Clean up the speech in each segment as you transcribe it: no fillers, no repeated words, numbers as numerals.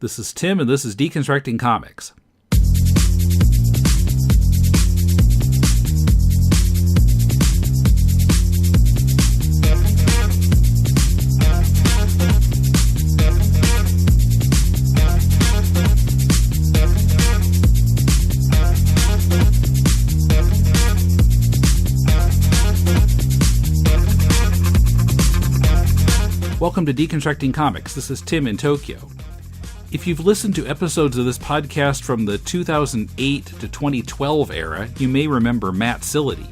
This is Tim, and this is Deconstructing Comics. Welcome to Deconstructing Comics. This is Tim in Tokyo. If you've listened to episodes of this podcast from the 2008 to 2012 era, you may remember Matt Silady.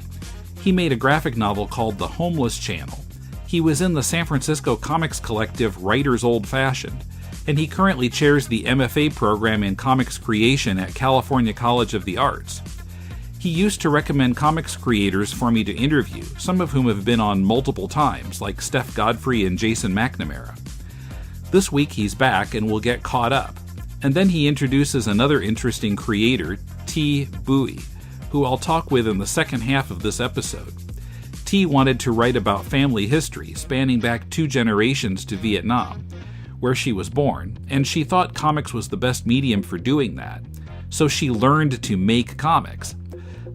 He made a graphic novel called The Homeless Channel. He was in the San Francisco comics collective Writers Old Fashioned, and he currently chairs the MFA program in comics creation at California College of the Arts. He used to recommend comics creators for me to interview, some of whom have been on multiple times, like Steph Godfrey and Jason McNamara. This week he's back and we'll get caught up. And then he introduces another interesting creator, Thi Bui, who I'll talk with in the second half of this episode. Thi wanted to write about family history, spanning back 2 generations to Vietnam, where she was born, and she thought comics was the best medium for doing that. So she learned to make comics.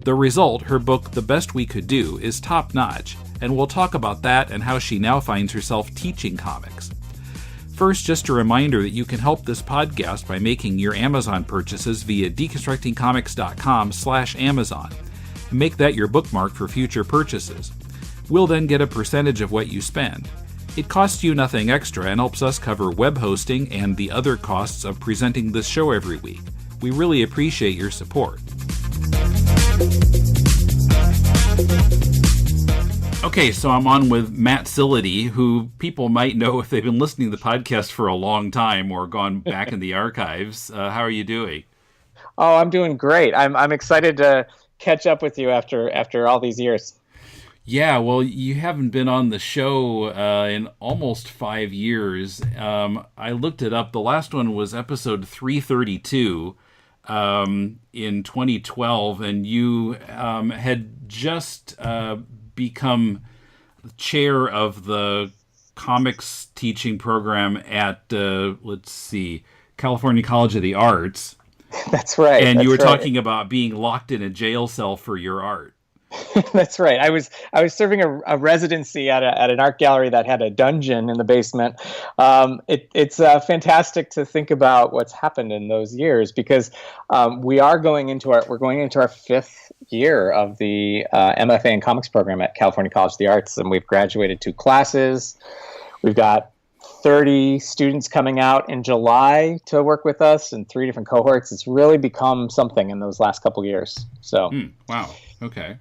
The result, her book, The Best We Could Do, is top-notch, and we'll talk about that and how she now finds herself teaching comics. First, just a reminder that you can help this podcast by making your Amazon purchases via deconstructingcomics.com/Amazon. Make that your bookmark for future purchases. We'll then get a percentage of what you spend. It costs you nothing extra and helps us cover web hosting and the other costs of presenting this show every week. We really appreciate your support. Okay, so I'm on with Matt Silady, who people might know if they've been listening to the podcast for a long time or gone back in the archives. How are you doing? Oh, I'm doing great. I'm excited to catch up with you after all these years. Yeah, well, you haven't been on the show in almost 5 years. I looked it up. The last one was episode 332 in 2012, and you had just become chair of the comics teaching program at, California College of the Arts. That's right. And you were right. talking about being locked in a jail cell for your art. That's right. I was serving a residency at an art gallery that had a dungeon in the basement. It's fantastic to think about what's happened in those years because we're going into our 5th year of the MFA in Comics program at California College of the Arts, and we've graduated 2 classes. We've got 30 students coming out in July to work with us in 3 different cohorts. It's really become something in those last couple years. So, wow. Okay.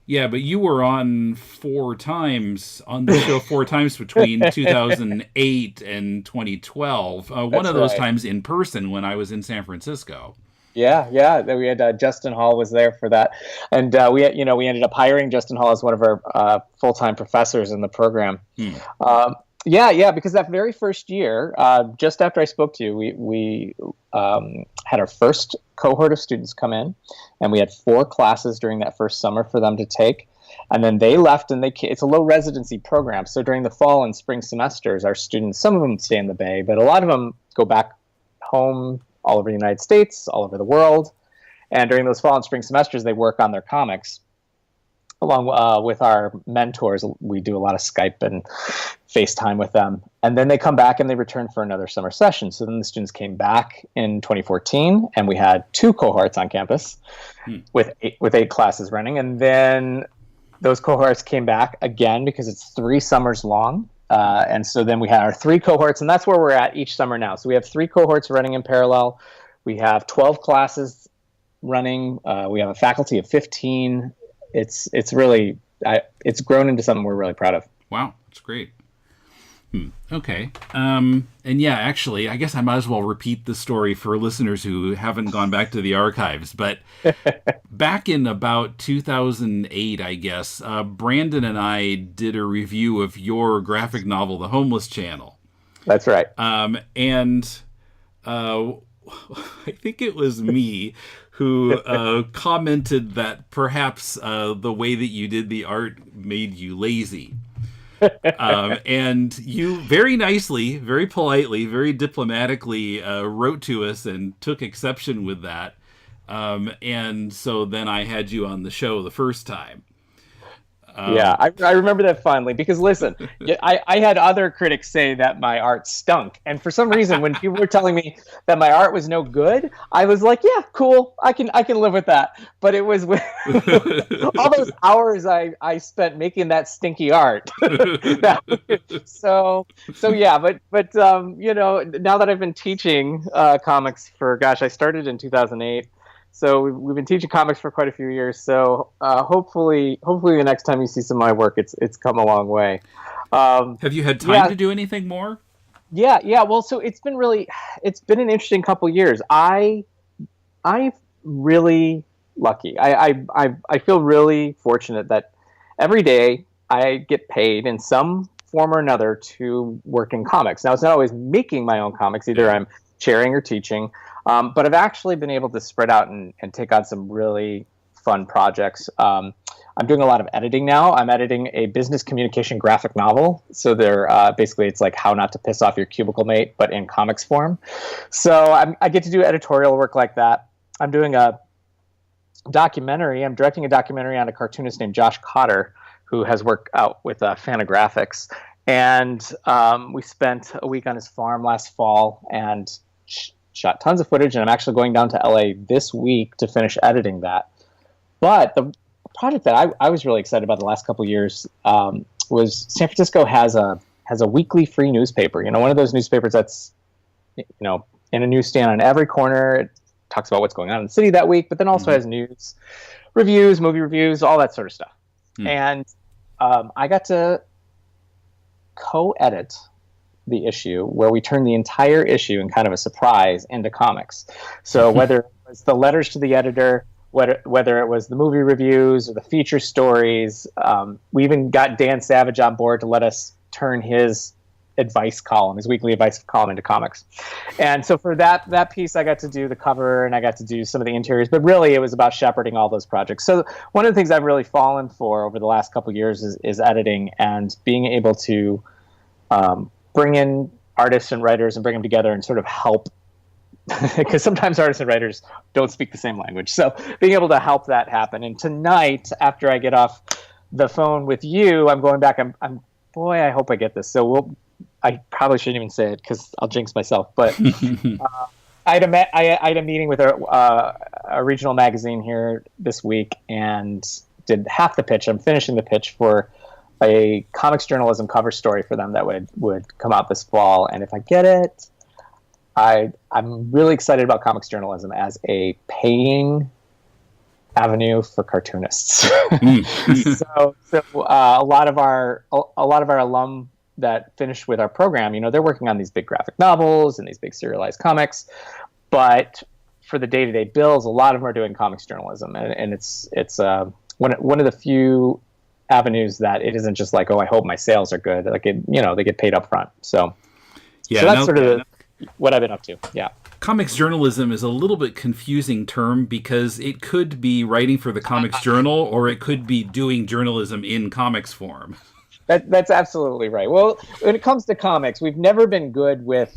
Yeah, but you were on 4 times on the show 4 times between 2008 and 2012. One of those times in person when I was in San Francisco. Yeah. We had Justin Hall was there for that, and we ended up hiring Justin Hall as one of our full-time professors in the program. Because that very first year, just after I spoke to you, we had our first cohort of students come in, and we had 4 classes during that first summer for them to take. And then they left, and it's a low residency program. So during the fall and spring semesters, our students, some of them stay in the Bay, but a lot of them go back home all over the United States, all over the world. And during those fall and spring semesters, they work on their comics. Along with our mentors, we do a lot of Skype and FaceTime with them. And then they come back and they return for another summer session. So then the students came back in 2014, and we had 2 cohorts on campus with 8 classes running. And then those cohorts came back again because it's 3 summers long. And so then we had our 3 cohorts, and that's where we're at each summer now. So we have 3 cohorts running in parallel. We have 12 classes running. We have a faculty of 15. It's really it's grown into something we're really proud of. Wow, that's great. Okay. And yeah, actually, I guess I might as well repeat the story for listeners who haven't gone back to the archives. But back in about 2008, I guess, Brandon and I did a review of your graphic novel, The Homeless Channel. That's right. And I think it was me who commented that perhaps the way that you did the art made you lazy. And you very nicely, very politely, very diplomatically wrote to us and took exception with that. And so then I had you on the show the first time. Yeah, I remember that fondly because listen, I had other critics say that my art stunk, and for some reason, when people were telling me that my art was no good, I was like, "Yeah, cool, I can live with that." But it was with all those hours I spent making that stinky art. so yeah, but now that I've been teaching comics for I started in 2008. So we've been teaching comics for quite a few years. So hopefully the next time you see some of my work, it's come a long way. Have you had time to do anything more? Yeah. Well, so it's been an interesting couple years. I'm really lucky. I feel really fortunate that every day I get paid in some form or another to work in comics. Now, it's not always making my own comics. Either I'm chairing or teaching. But I've actually been able to spread out and take on some really fun projects. I'm doing a lot of editing now. I'm editing a business communication graphic novel. So they're basically, it's like how not to piss off your cubicle mate, but in comics form. So I get to do editorial work like that. I'm doing a documentary. I'm directing a documentary on a cartoonist named Josh Cotter, who has worked out with Fantagraphics. And we spent a week on his farm last fall and shot tons of footage, and I'm actually going down to LA this week to finish editing that. But the project that I was really excited about the last couple of years was San Francisco has a weekly free newspaper. One of those newspapers that's in a newsstand on every corner. It talks about what's going on in the city that week, but then also has news, reviews, movie reviews, all that sort of stuff. And I got to co-edit the issue where we turned the entire issue in kind of a surprise into comics. So whether it was the letters to the editor, whether it was the movie reviews or the feature stories, we even got Dan Savage on board to let us turn his his weekly advice column into comics. And so for that piece, I got to do the cover and I got to do some of the interiors, but really it was about shepherding all those projects. So one of the things I've really fallen for over the last couple of years is editing and being able to bring in artists and writers and bring them together and sort of help, because sometimes artists and writers don't speak the same language. So being able to help that happen. And tonight, after I get off the phone with you, I'm going back. Boy, I hope I get this. So I probably shouldn't even say it because I'll jinx myself. But I had a meeting with a regional magazine here this week and did half the pitch. I'm finishing the pitch for a comics journalism cover story for them that would come out this fall. And if I get it, I'm really excited about comics journalism as a paying avenue for cartoonists. So a lot of our alum that finished with our program, they're working on these big graphic novels and these big serialized comics, but for the day-to-day bills, a lot of them are doing comics journalism, and it's one of the few avenues that it isn't just like, oh, I hope my sales are good. Like they get paid up front. So that's what I've been up to. Yeah. Comics journalism is a little bit confusing term because it could be writing for the Comics Journal or it could be doing journalism in comics form. That's absolutely right. Well, when it comes to comics, we've never been good with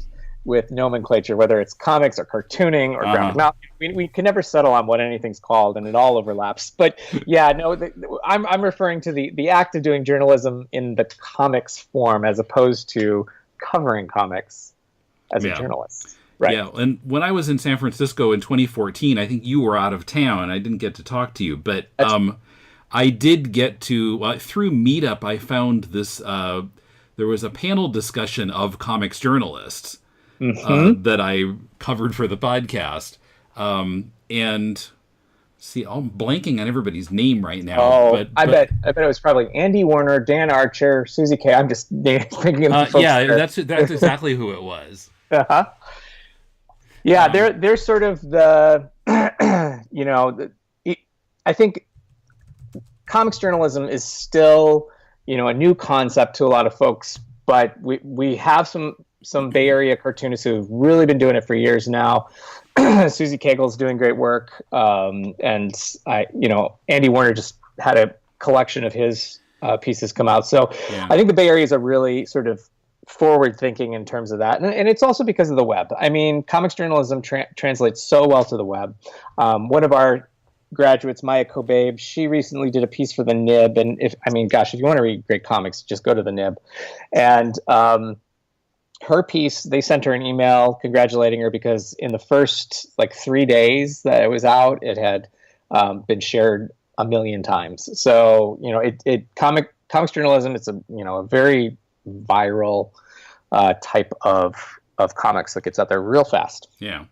nomenclature, whether it's comics or cartooning or graphic novel. We can never settle on what anything's called, and it all overlaps. But yeah, no, I'm referring to the act of doing journalism in the comics form as opposed to covering comics as a journalist. Right. Yeah, and when I was in San Francisco in 2014, I think you were out of town. I didn't get to talk to you, but I did get to, through Meetup, I found this, there was a panel discussion of comics journalists that I covered for the podcast. And see, I'm blanking on everybody's name right now. Oh, I bet it was probably Andy Warner, Dan Archer, Susie K. I'm just thinking of the folks there. that's exactly who it was. Uh-huh. Yeah, they're sort of the, I think comics journalism is still, a new concept to a lot of folks, but we have some Bay Area cartoonists who've really been doing it for years now. Susie Cagel's doing great work, and Andy Warner just had a collection of his pieces come out. So I think the Bay Area is a really sort of forward thinking in terms of that. And it's also because of the web. I mean, comics journalism translates so well to the web. One of our graduates, Maya Kobabe, she recently did a piece for the Nib. And if you want to read great comics, just go to the Nib. And her piece, they sent her an email congratulating her because in the first 3 days that it was out, it had been shared 1 million times. So, comics journalism, it's a very viral type of comics that gets out there real fast. Yeah.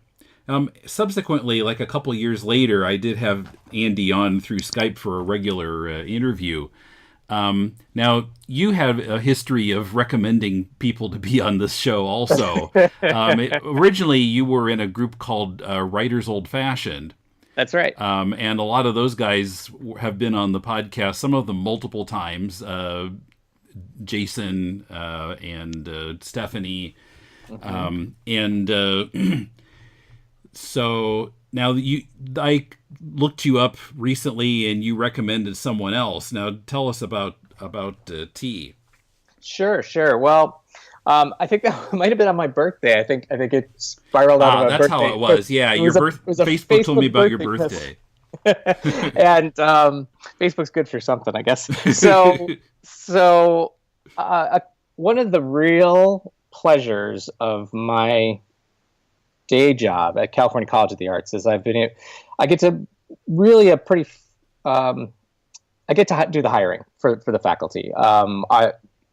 Subsequently, like a couple years later, I did have Andy on through Skype for a regular interview. Now, you have a history of recommending people to be on this show also. Originally, you were in a group called Writers Old Fashioned. That's right. And a lot of those guys have been on the podcast, some of them multiple times. Jason and Stephanie. So now I looked you up recently and you recommended someone else. Now tell us about Thi. Sure. Well, I think that might have been on my birthday. I think it spiraled out of my birthday. That's how it was. Yeah, Facebook told me about your birthday. And Facebook's good for something, I guess. So one of the real pleasures of my day job at California College of the Arts is I get to do the hiring for the faculty.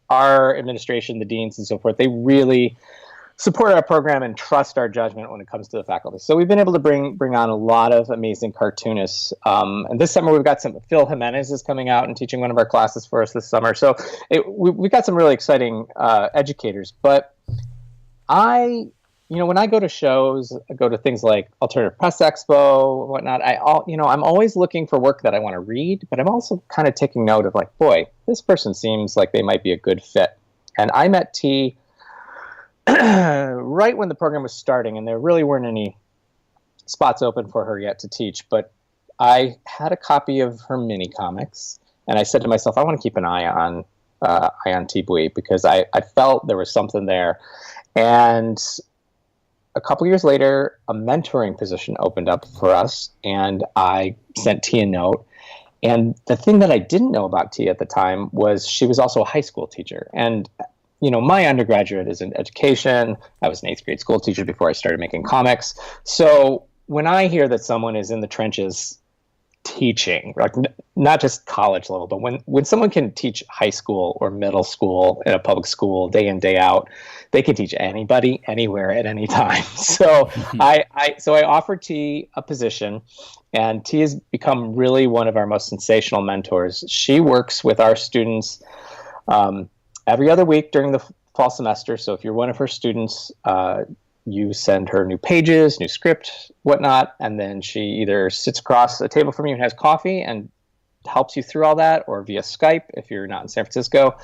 Our administration, the deans and so forth, they really support our program and trust our judgment when it comes to the faculty. So we've been able to bring on a lot of amazing cartoonists. And this summer we've got Phil Jimenez is coming out and teaching one of our classes for us this summer. So we've got some really exciting educators. But when I go to shows, I go to things like Alternative Press Expo and whatnot, I'm always looking for work that I want to read, but I'm also kind of taking note of boy, this person seems like they might be a good fit. And I met Thi right when the program was starting, and there really weren't any spots open for her yet to teach, but I had a copy of her mini comics, and I said to myself, I want to keep an eye on Thi Bui because I felt there was something there. And a couple years later, a mentoring position opened up for us, and I sent Thi a note. And the thing that I didn't know about Thi at the time was she was also a high school teacher. And, my undergraduate is in education. I was an 8th grade school teacher before I started making comics. So when I hear that someone is in the trenches teaching, not just college level, but when someone can teach high school or middle school in a public school day in, day out, they can teach anybody, anywhere, at any time. So I offered Thi a position, and Thi has become really one of our most sensational mentors. She works with our students every other week during the fall semester. So if you're one of her students, you send her new pages, new script, whatnot, and then she either sits across a table from you and has coffee and helps you through all that, or via Skype if you're not in San Francisco,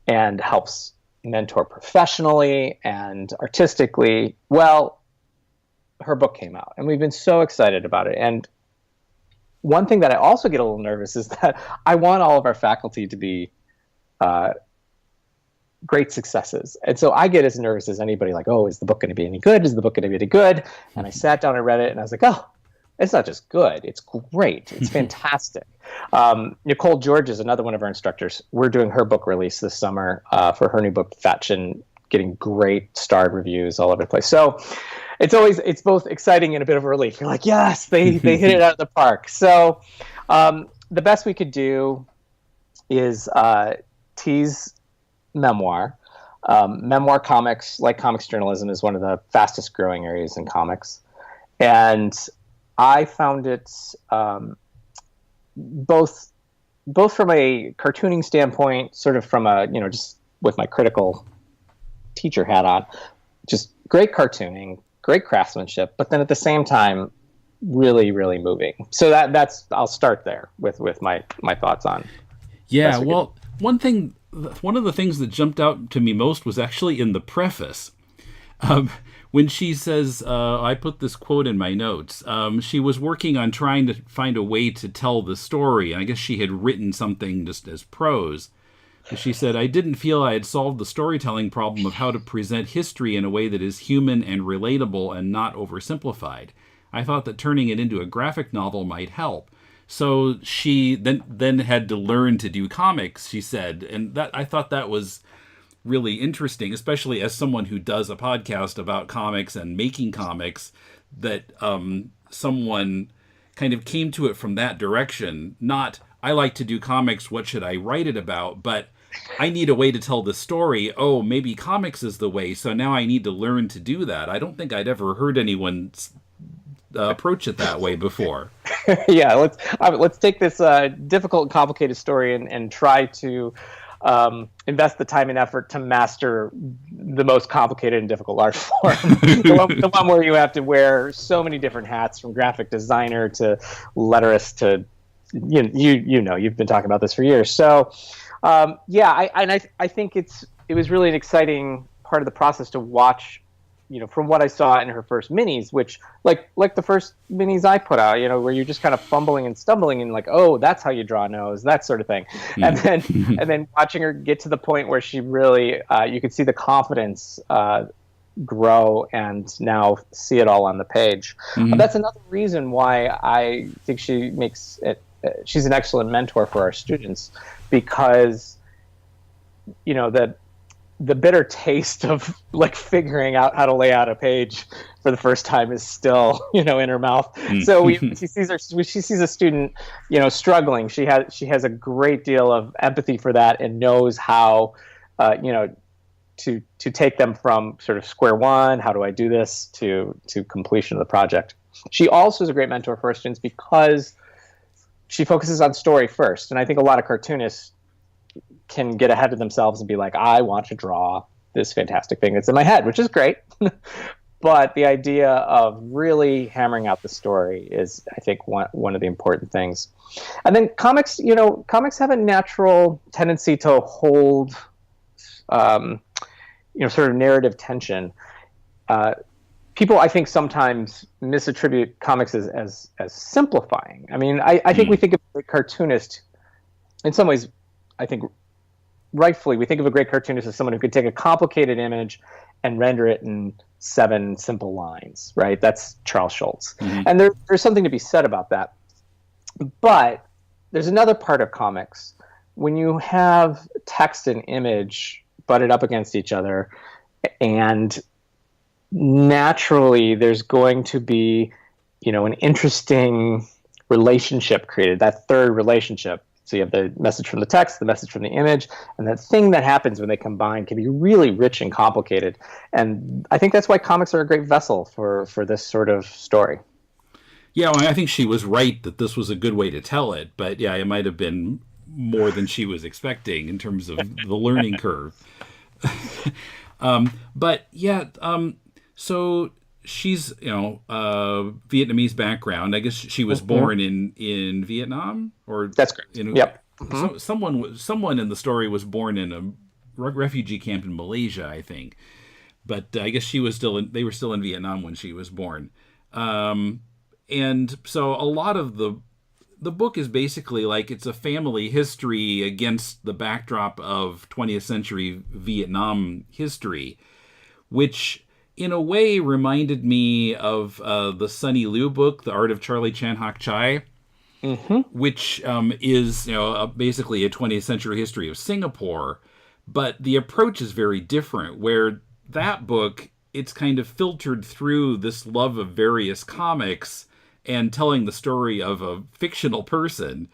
and helps mentor professionally and artistically. Well, her book came out, and we've been so excited about it. And one thing that I also get a little nervous is that I want all of our faculty to be great successes. And so I get as nervous as anybody, is the book going to be any good? Is the book going to be any good? And I sat down and read it, and I was like, it's not just good. It's great. It's fantastic. Nicole George is another one of our instructors. We're doing her book release this summer for her new book, Fetchin', getting great starred reviews all over the place. So it's both exciting and a bit of a relief. You're like, yes, they hit it out of the park. So the best we could do is Thi's memoir. Memoir comics, like comics journalism, is one of the fastest growing areas in comics. And I found it both from a cartooning standpoint, sort of from a, just with my critical teacher hat on, just great cartooning, great craftsmanship, but then at the same time, really, really moving. So I'll start there with my thoughts on. Yeah, well, one of the things that jumped out to me most was actually in the preface. When she says, I put this quote in my notes, she was working on trying to find a way to tell the story. And I guess she had written something just as prose. She said, I didn't feel I had solved the storytelling problem of how to present history in a way that is human and relatable and not oversimplified. I thought that turning it into a graphic novel might help. So she then had to learn to do comics, she said. And that I thought that was really interesting, especially as someone who does a podcast about comics and making comics, that someone kind of came to it from that direction. Not, I like to do comics, what should I write it about? But I need a way to tell the story. Oh, maybe comics is the way. So now I need to learn to do that. I don't think I'd ever heard anyone approach it that way before. Yeah, let's take this difficult, complicated story and try to invest the time and effort to master the most complicated and difficult art form. the one where you have to wear so many different hats, from graphic designer to letterist to you've been talking about this for years. So I think it was really an exciting part of the process to watch. From what I saw in her first minis, which like the first minis I put out, where you're just kind of fumbling and stumbling and like, oh, that's how you draw a nose, that sort of thing. And then watching her get to the point where she really, you could see the confidence grow and now see it all on the page. That's another reason why I think she's an excellent mentor for our students, because, the bitter taste of figuring out how to lay out a page for the first time is still, in her mouth. So she sees a student, struggling. She has a great deal of empathy for that and knows how, to take them from sort of square one. How do I do this to completion of the project? She also is a great mentor for our students because she focuses on story first. And I think a lot of cartoonists can get ahead of themselves and be like, I want to draw this fantastic thing that's in my head, which is great. But the idea of really hammering out the story is, I think, one of the important things. And then comics have a natural tendency to hold, sort of narrative tension. People, I think, sometimes misattribute comics as simplifying. I mean, I think we think of a cartoonist, in some ways, I think, rightfully, we think of a great cartoonist as someone who could take a complicated image and render it in 7 simple lines, right? That's Charles Schulz. And there's something to be said about that. But there's another part of comics. When you have text and image butted up against each other, and naturally there's going to be, an interesting relationship created, that third relationship. So you have the message from the text, the message from the image, and that thing that happens when they combine can be really rich and complicated. And I think that's why comics are a great vessel for this sort of story. Yeah, well, I think she was right that this was a good way to tell it, but yeah, it might have been more than she was expecting in terms of the learning curve. So she's, Vietnamese background. I guess she was born in Vietnam, or that's correct. Yep. So someone in the story was born in a refugee camp in Malaysia, I think. But I guess they were still in Vietnam when she was born. And so a lot of the book is basically like it's a family history against the backdrop of 20th century Vietnam history, which in a way reminded me of the Sunny Liu book, The Art of Charlie Chan Hak Chai, which is basically a 20th century history of Singapore. But the approach is very different, where that book, it's kind of filtered through this love of various comics and telling the story of a fictional person,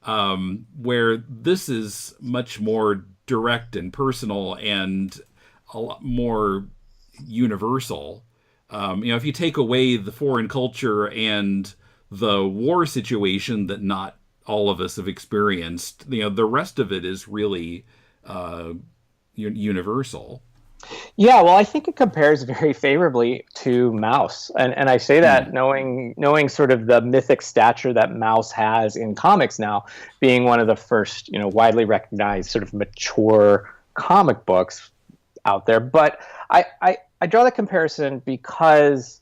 where this is much more direct and personal and a lot more universal. If you take away the foreign culture and the war situation that not all of us have experienced, the rest of it is really universal. Yeah, well, I think it compares very favorably to Mouse, and I say that knowing sort of the mythic stature that Mouse has in comics now, being one of the first widely recognized sort of mature comic books out there. But I draw that comparison because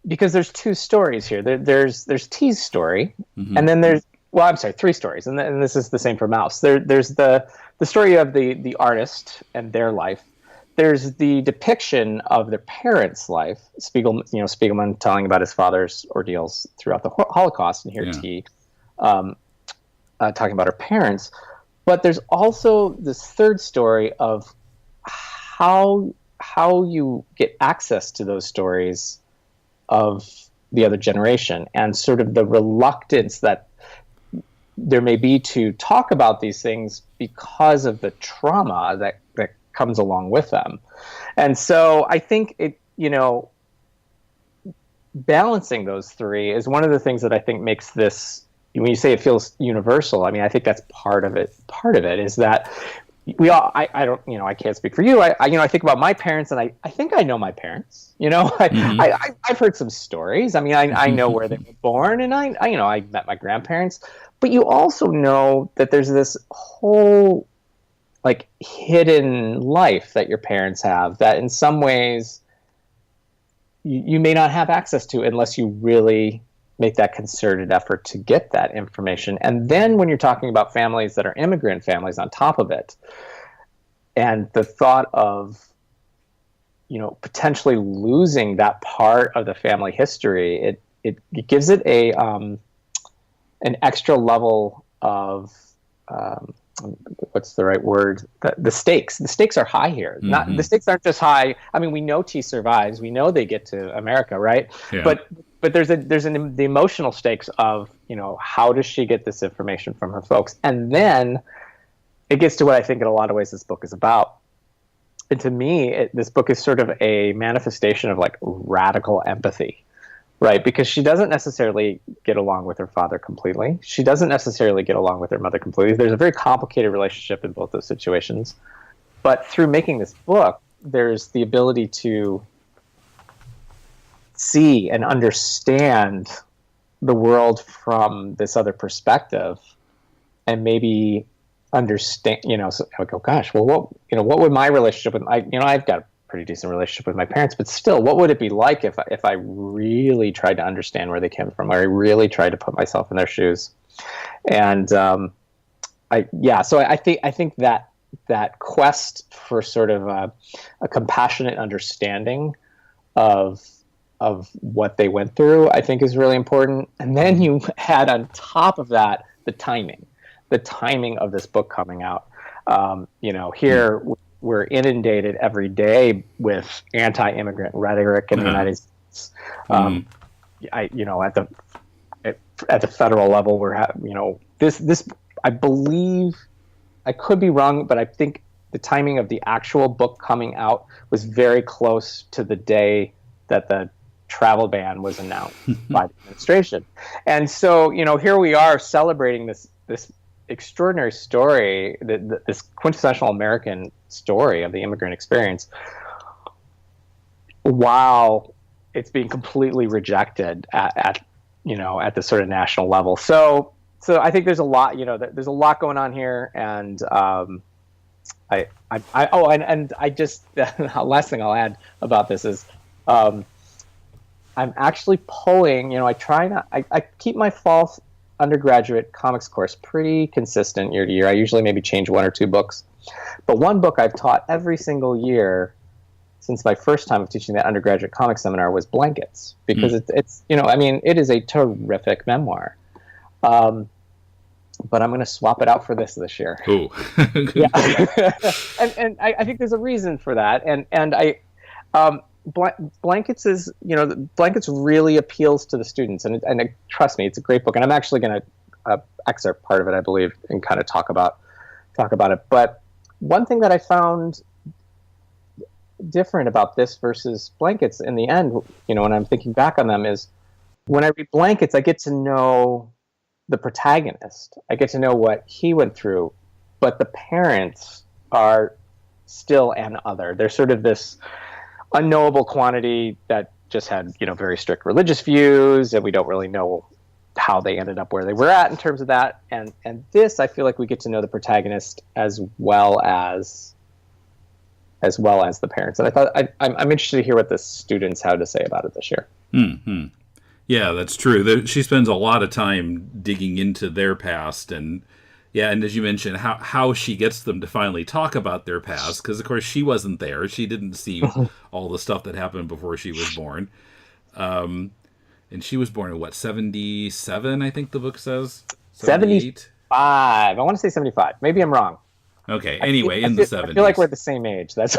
there's two stories here. There's Thi's story, and then well, I'm sorry, three stories, and this is the same for Mouse. There's the story of the artist and their life. There's the depiction of their parents' life. Spiegelman telling about his father's ordeals throughout the Holocaust, and here Thi talking about her parents. But there's also this third story of how you get access to those stories of the other generation, and sort of the reluctance that there may be to talk about these things because of the trauma that comes along with them. And so I think balancing those three is one of the things that I think makes this, when you say it feels universal, I mean, I think that's part of it. Part of it is that we all, I don't, I can't speak for you. I think about my parents, and I think I know my parents, I've heard some stories. I mean, I know where they were born, and I met my grandparents, but you also know that there's this whole like hidden life that your parents have that in some ways you may not have access to unless you really make that concerted effort to get that information. And then when you're talking about families that are immigrant families on top of it, and the thought of, potentially losing that part of the family history, it gives it an extra level of, what's the right word? The stakes. The stakes are high here. Not the stakes aren't just high. I mean, we know Thi survives. We know they get to America, right? Yeah. But there's the emotional stakes of, how does she get this information from her folks? And then it gets to what I think in a lot of ways this book is about. And to me, this book is sort of a manifestation of like radical empathy, right? Because she doesn't necessarily get along with her father completely. She doesn't necessarily get along with her mother completely. There's a very complicated relationship in both those situations. But through making this book, there's the ability to see and understand the world from this other perspective, and maybe understand, so I go, gosh, well, what would my relationship with, I've got a pretty decent relationship with my parents, but still, what would it be like if I really tried to understand where they came from, or I really tried to put myself in their shoes? And so I think that quest for sort of a compassionate understanding of what they went through, I think is really important. And then you add on top of that the timing of this book coming out. Here we're inundated every day with anti-immigrant rhetoric in the United States. At the federal level, we're this. I believe, I could be wrong, but I think the timing of the actual book coming out was very close to the day that the travel ban was announced by the administration. And so, here we are celebrating this extraordinary story, this quintessential American story of the immigrant experience, while it's being completely rejected at the sort of national level. So I think there's a lot, there's a lot going on here, and the last thing I'll add about this is, I'm actually pulling, I keep my fall undergraduate comics course pretty consistent year to year. I usually maybe change one or two books. But one book I've taught every single year since my first time of teaching that undergraduate comics seminar was Blankets, because it's it is a terrific memoir. But I'm going to swap it out for this year. Ooh. Yeah. and I think there's a reason for that. And Blankets is, Blankets really appeals to the students, and trust me, it's a great book. And I'm actually going to excerpt part of it, I believe, and kind of talk about it. But one thing that I found different about this versus Blankets in the end, when I'm thinking back on them, is when I read Blankets, I get to know the protagonist. I get to know what he went through, but the parents are still an other. They're sort of this unknowable quantity that just had, very strict religious views, and we don't really know how they ended up where they were at in terms of that. And this, I feel like we get to know the protagonist as well as the parents. And I thought I'm interested to hear what the students had to say about it this year. Mm-hmm. Yeah, that's true. She spends a lot of time digging into their past, and as you mentioned, how she gets them to finally talk about their past, because of course she wasn't there. She didn't see all the stuff that happened before she was born. And she was born in what, 77, I think the book says? 78? 75. I want to say 75. Maybe I'm wrong. Okay, anyway, in the 70s. I feel like we're the same age. That's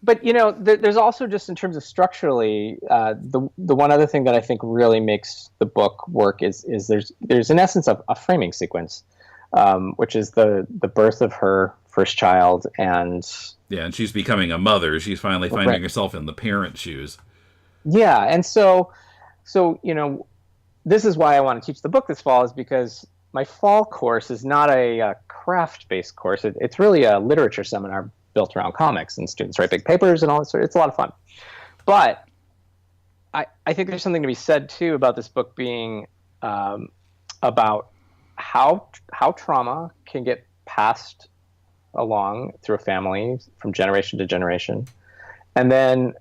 but there's also, just in terms of structurally, the one other thing that I think really makes the book work is there's in essence a framing sequence, which is the birth of her first child, and she's becoming a mother. She's finally finding herself in the parent shoes. Yeah, and so this is why I want to teach the book this fall, is because my fall course is not a craft-based course. It's really a literature seminar built around comics, and students write big papers and all that sort of. It's a lot of fun. But I think there's something to be said, too, about this book being about how trauma can get passed along through a family from generation to generation, and then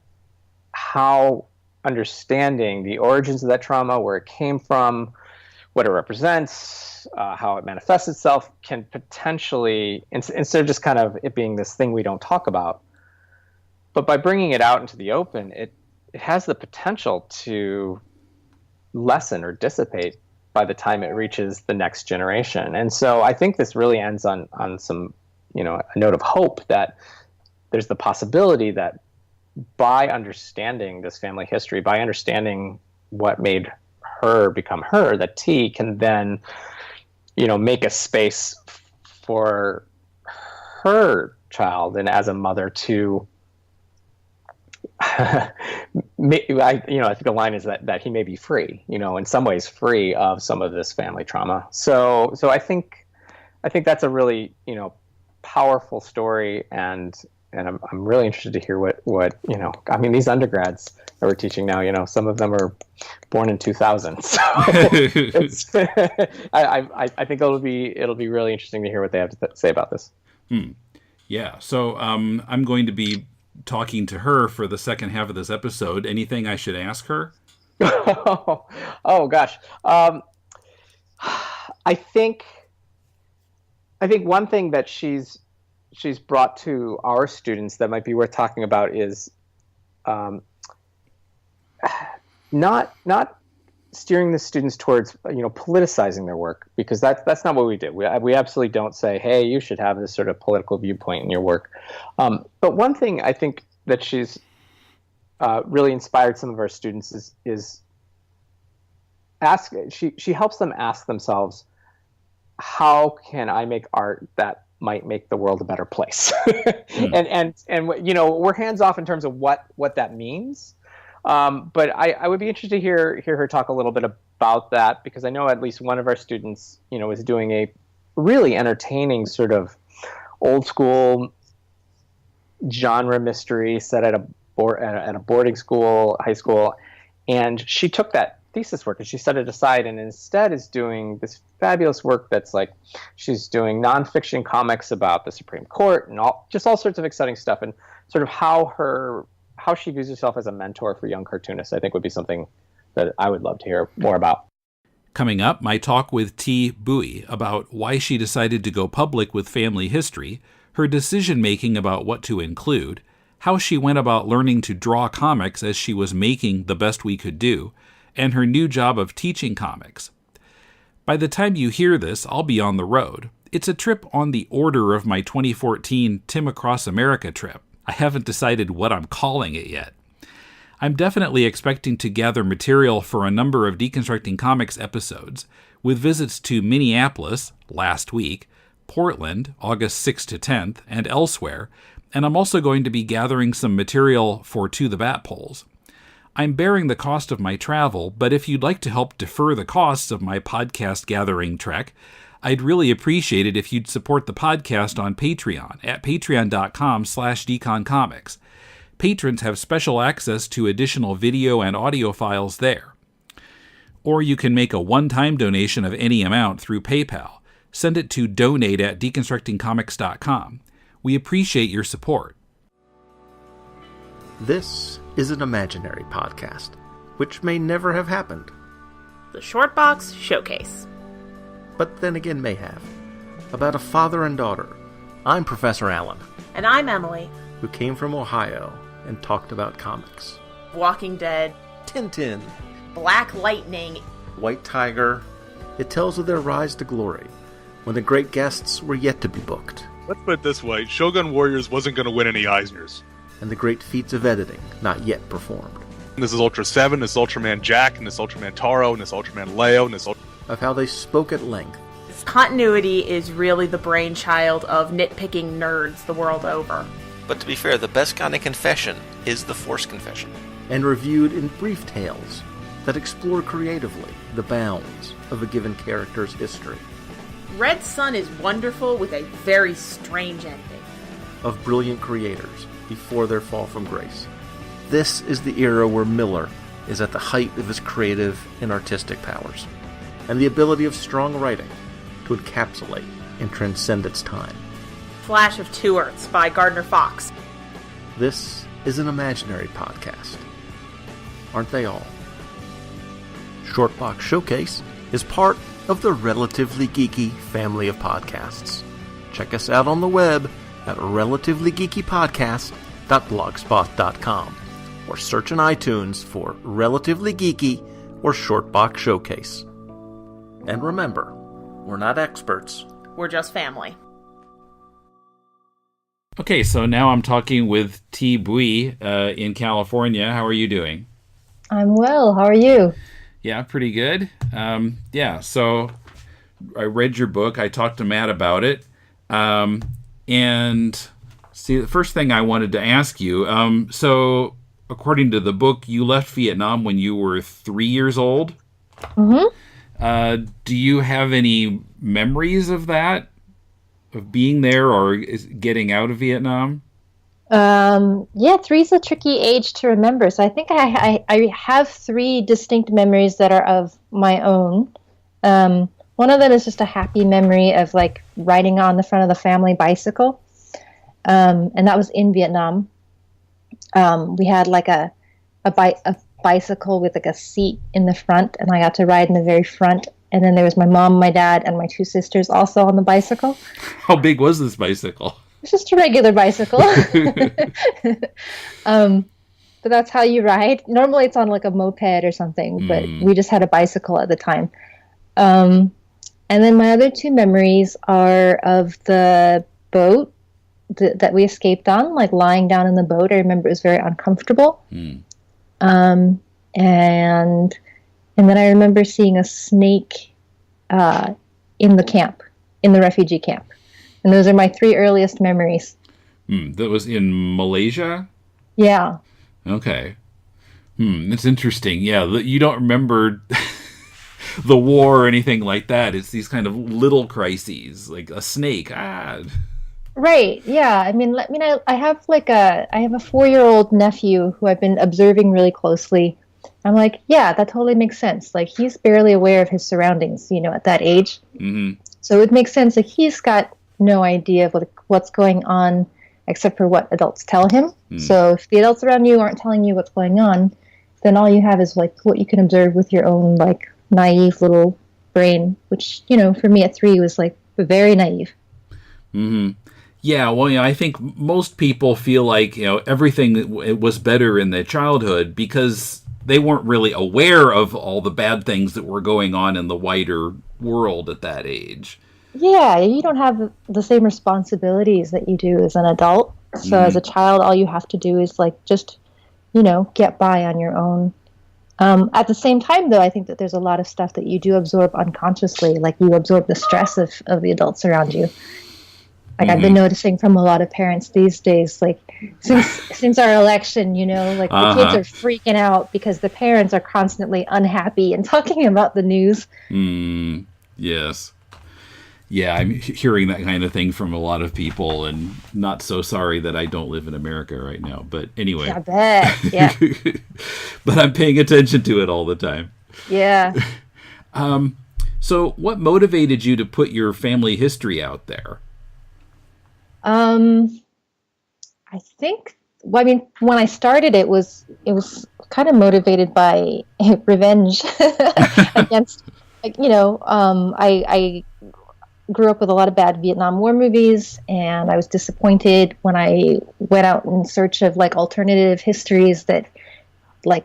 how understanding the origins of that trauma, where it came from, what it represents, how it manifests itself, can potentially, instead of just kind of it being this thing we don't talk about, but by bringing it out into the open, it has the potential to lessen or dissipate by the time it reaches the next generation. And so I think this really ends on some, a note of hope that there's the possibility that by understanding this family history, by understanding what made her become her, that Thi can then, make a space for her child, and as a mother to, I think the line is that he may be free, in some ways free of some of this family trauma. So I think that's a really, powerful story, and I'm really interested to hear what these undergrads that we're teaching now, some of them are born in 2000. So I think it'll be really interesting to hear what they have to say about this. Yeah. So I'm going to be talking to her for the second half of this episode. Anything I should ask her? Oh gosh. I think one thing that she's brought to our students that might be worth talking about is not steering the students towards politicizing their work, because that's not what we do. We absolutely don't say, hey, you should have this sort of political viewpoint in your work. But one thing I think that she's really inspired some of our students is she helps them ask themselves, how can I make art that might make the world a better place? And we're hands off in terms of what that means. But I would be interested to hear her talk a little bit about that, because I know at least one of our students, is doing a really entertaining sort of old school genre mystery set at a boarding school, high school. And she took that thesis work and she set it aside, and instead is doing this fabulous work that's like, she's doing nonfiction comics about the Supreme Court and all sorts of exciting stuff, and sort of how she views herself as a mentor for young cartoonists, I think would be something that I would love to hear more about. Coming up, my talk with Thi Bui about why she decided to go public with family history, her decision-making about what to include, how she went about learning to draw comics as she was making The Best We Could Do, and her new job of teaching comics. By the time you hear this, I'll be on the road. It's a trip on the order of my 2014 Tim Across America trip. I haven't decided what I'm calling it yet. I'm definitely expecting to gather material for a number of Deconstructing Comics episodes, with visits to Minneapolis last week, Portland August 6th to 10th, and elsewhere, and I'm also going to be gathering some material for To the Bat Poles. I'm bearing the cost of my travel, but if you'd like to help defer the costs of my podcast gathering trek, I'd really appreciate it if you'd support the podcast on Patreon at patreon.com/deconcomics. Patrons have special access to additional video and audio files there. Or you can make a one-time donation of any amount through PayPal. Send it to donate@deconstructingcomics.com. We appreciate your support. This is an imaginary podcast. which may never have happened. The Short Box Showcase. But then again may have. About a father and daughter. I'm Professor Allen. And I'm Emily. Who came from Ohio and talked about comics. Walking Dead. Tintin. Black Lightning. White Tiger. It tells of their rise to glory, when the great guests were yet to be booked. Let's put it this way, Shogun Warriors wasn't going to win any Eisners. And the great feats of editing not yet performed. This is Ultra 7, this Ultraman Jack, and this Ultraman Taro, and this Ultraman Leo, and this of how they spoke at length. Continuity is really the brainchild of nitpicking nerds the world over. But to be fair, the best kind of confession is the Force confession. And reviewed in brief tales that explore creatively the bounds of a given character's history. Red Sun is wonderful with a very strange ending. Of brilliant creators before their fall from grace. This is the era where Miller is at the height of his creative and artistic powers, and the ability of strong writing to encapsulate and transcend its time. Flash of Two Earths by Gardner Fox. This is an imaginary podcast. Aren't they all? Shortbox Showcase is part of the Relatively Geeky family of podcasts. Check us out on the web at relativelygeekypodcast.blogspot.com or search in iTunes for Relatively Geeky or Shortbox Showcase. And remember, we're not experts. We're just family. Okay, so now I'm talking with Thi Bui in California. How are you doing? I'm well. How are you? Yeah, pretty good. So I read your book. I talked to Matt about it. And see, the first thing I wanted to ask you, so according to the book, you left Vietnam when you were 3 years old? Mm-hmm. Do you have any memories of that? Of being there or getting out of Vietnam? Yeah, 3's a tricky age to remember. So I think I have 3 distinct memories that are of my own. One of them is just a happy memory of like riding on the front of the family bicycle. And that was in Vietnam. We had like a bicycle with like a seat in the front, and I got to ride in the very front. And then there was my mom, my dad, and my 2 sisters also on the bicycle. How big was this bicycle? It's just a regular bicycle. But that's how you ride. Normally it's on like a moped or something, but we just had a bicycle at the time. And then my other 2 memories are of the boat that we escaped on, like lying down in the boat. I remember it was very uncomfortable. And then I remember seeing a snake in the camp, in the refugee camp. And those are my 3 earliest memories. That was in Malaysia? Yeah. Okay. That's interesting. Yeah, you don't remember the war or anything like that. It's these kind of little crises, like a snake. Right. Yeah. I have a 4-year-old nephew who I've been observing really closely. I'm like, yeah, that totally makes sense. Like, he's barely aware of his surroundings, at that age. Mm-hmm. So it makes sense. Like, he's got no idea of what's going on except for what adults tell him. So if the adults around you aren't telling you what's going on, then all you have is like what you can observe with your own like naive little brain, which, for me at 3 was like very naive. Mm-hmm. Yeah, well, I think most people feel like, everything was better in their childhood because they weren't really aware of all the bad things that were going on in the wider world at that age. Yeah, you don't have the same responsibilities that you do as an adult. So as a child, all you have to do is like just, get by on your own. At the same time, though, I think that there's a lot of stuff that you do absorb unconsciously, like you absorb the stress of the adults around you. Like I've been noticing from a lot of parents these days, like since our election, like the kids are freaking out because the parents are constantly unhappy and talking about the news. Yes. Yeah, I'm hearing that kind of thing from a lot of people, and not so sorry that I don't live in America right now. But anyway. I bet, yeah. But I'm paying attention to it all the time. Yeah. So what motivated you to put your family history out there? I think well, I mean, when I started, it was kind of motivated by revenge against, like, I grew up with a lot of bad Vietnam War movies, and I was disappointed when I went out in search of like alternative histories that like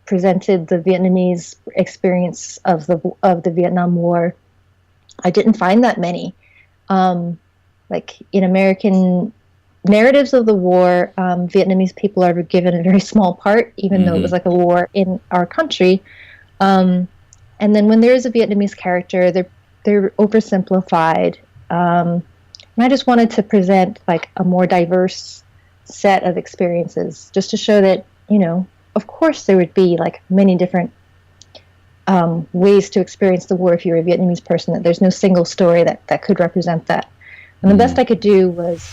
presented the Vietnamese experience of the Vietnam War. I didn't find that many. Like in American narratives of the war, Vietnamese people are given a very small part, even though it was like a war in our country. And then when there is a Vietnamese character, they're oversimplified. And I just wanted to present like a more diverse set of experiences, just to show that, of course there would be like many different ways to experience the war if you're a Vietnamese person, that there's no single story that could represent that. And the best I could do was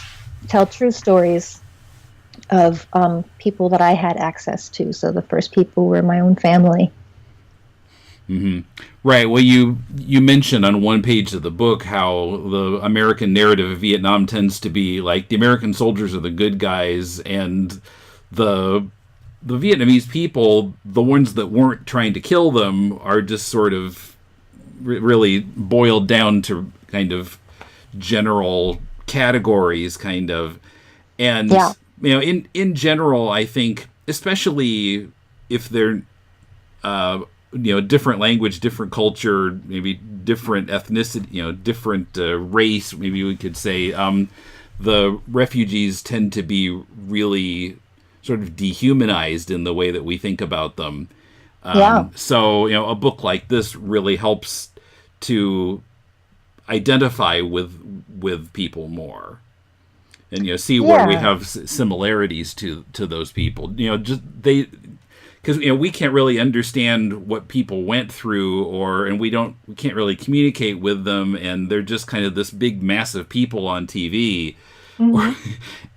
tell true stories of people that I had access to. So the first people were my own family. Mm-hmm. Right. Well, you mentioned on one page of the book how the American narrative of Vietnam tends to be like the American soldiers are the good guys, and the Vietnamese people, the ones that weren't trying to kill them, are just sort of really boiled down to kind of general categories, kind of. And in general, I think, especially if they're different language, different culture, maybe different ethnicity, different race, maybe we could say, the refugees tend to be really sort of dehumanized in the way that we think about them. So, a book like this really helps to identify with people more, and see where we have similarities to those people. Because we can't really understand what people went through, and we can't really communicate with them, and they're just kind of this big mass of people on TV,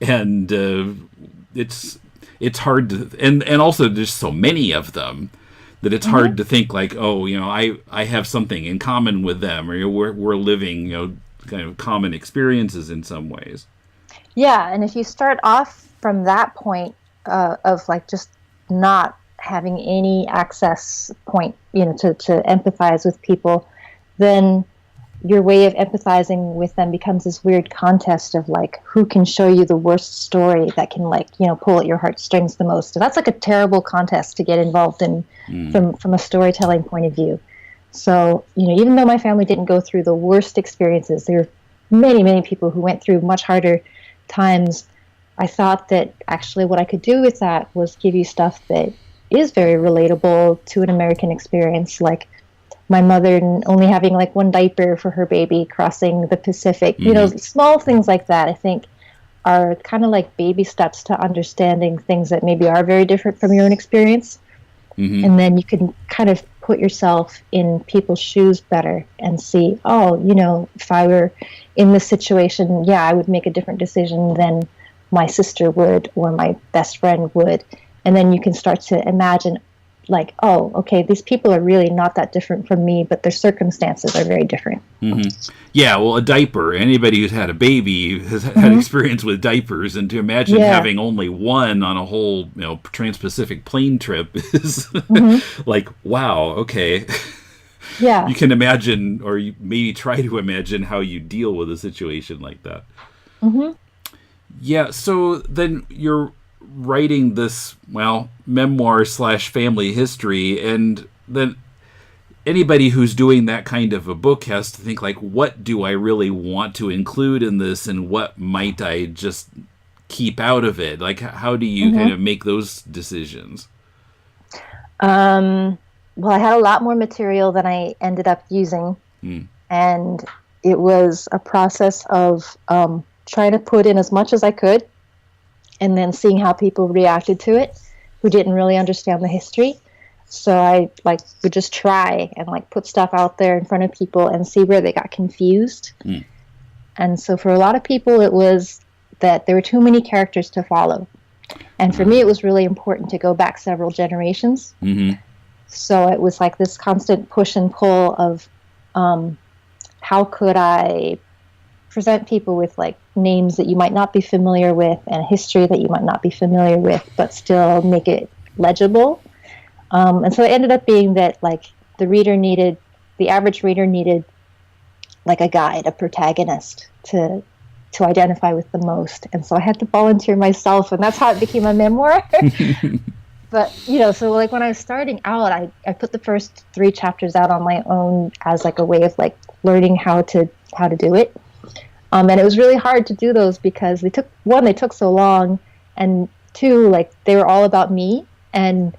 and it's hard to, and also there's so many of them that it's hard to think like, I have something in common with them, or we're living, kind of common experiences in some ways. Yeah, and if you start off from that point of like just not having any access point, to empathize with people, then your way of empathizing with them becomes this weird contest of like who can show you the worst story that can pull at your heartstrings the most. So that's like a terrible contest to get involved in from a storytelling point of view. So, even though my family didn't go through the worst experiences, there were many, many people who went through much harder times. I thought that actually what I could do with that was give you stuff that is very relatable to an American experience, like my mother only having like one diaper for her baby crossing the Pacific. Small things like that, I think, are kind of like baby steps to understanding things that maybe are very different from your own experience. And then you can kind of put yourself in people's shoes better and see, if I were in this situation, I would make a different decision than my sister would or my best friend would. And then you can start to imagine, like, these people are really not that different from me, but their circumstances are very different. Yeah, well, a diaper, anybody who's had a baby has had experience with diapers, and to imagine having only one on a whole, trans-Pacific plane trip is like, wow, okay. Yeah. You can imagine, or you maybe try to imagine how you deal with a situation like that. Yeah, so then you're writing this, memoir / family history, and then anybody who's doing that kind of a book has to think like, what do I really want to include in this, and what might I just keep out of it? Like, how do you kind of make those decisions? Well, I had a lot more material than I ended up using, and it was a process of trying to put in as much as I could, and then seeing how people reacted to it who didn't really understand the history. So I would just try and put stuff out there in front of people and see where they got confused. And so for a lot of people, it was that there were too many characters to follow. And for me, it was really important to go back several generations. So it was like this constant push and pull of how could I present people with like names that you might not be familiar with and a history that you might not be familiar with, but still make it legible. And so it ended up being that like the average reader needed like a guide, a protagonist to identify with the most. And so I had to volunteer myself, and that's how it became a memoir. But, so like when I was starting out, I put the first 3 chapters out on my own as like a way of like learning how to do it. And it was really hard to do those because they took so long, and 2, like they were all about me, and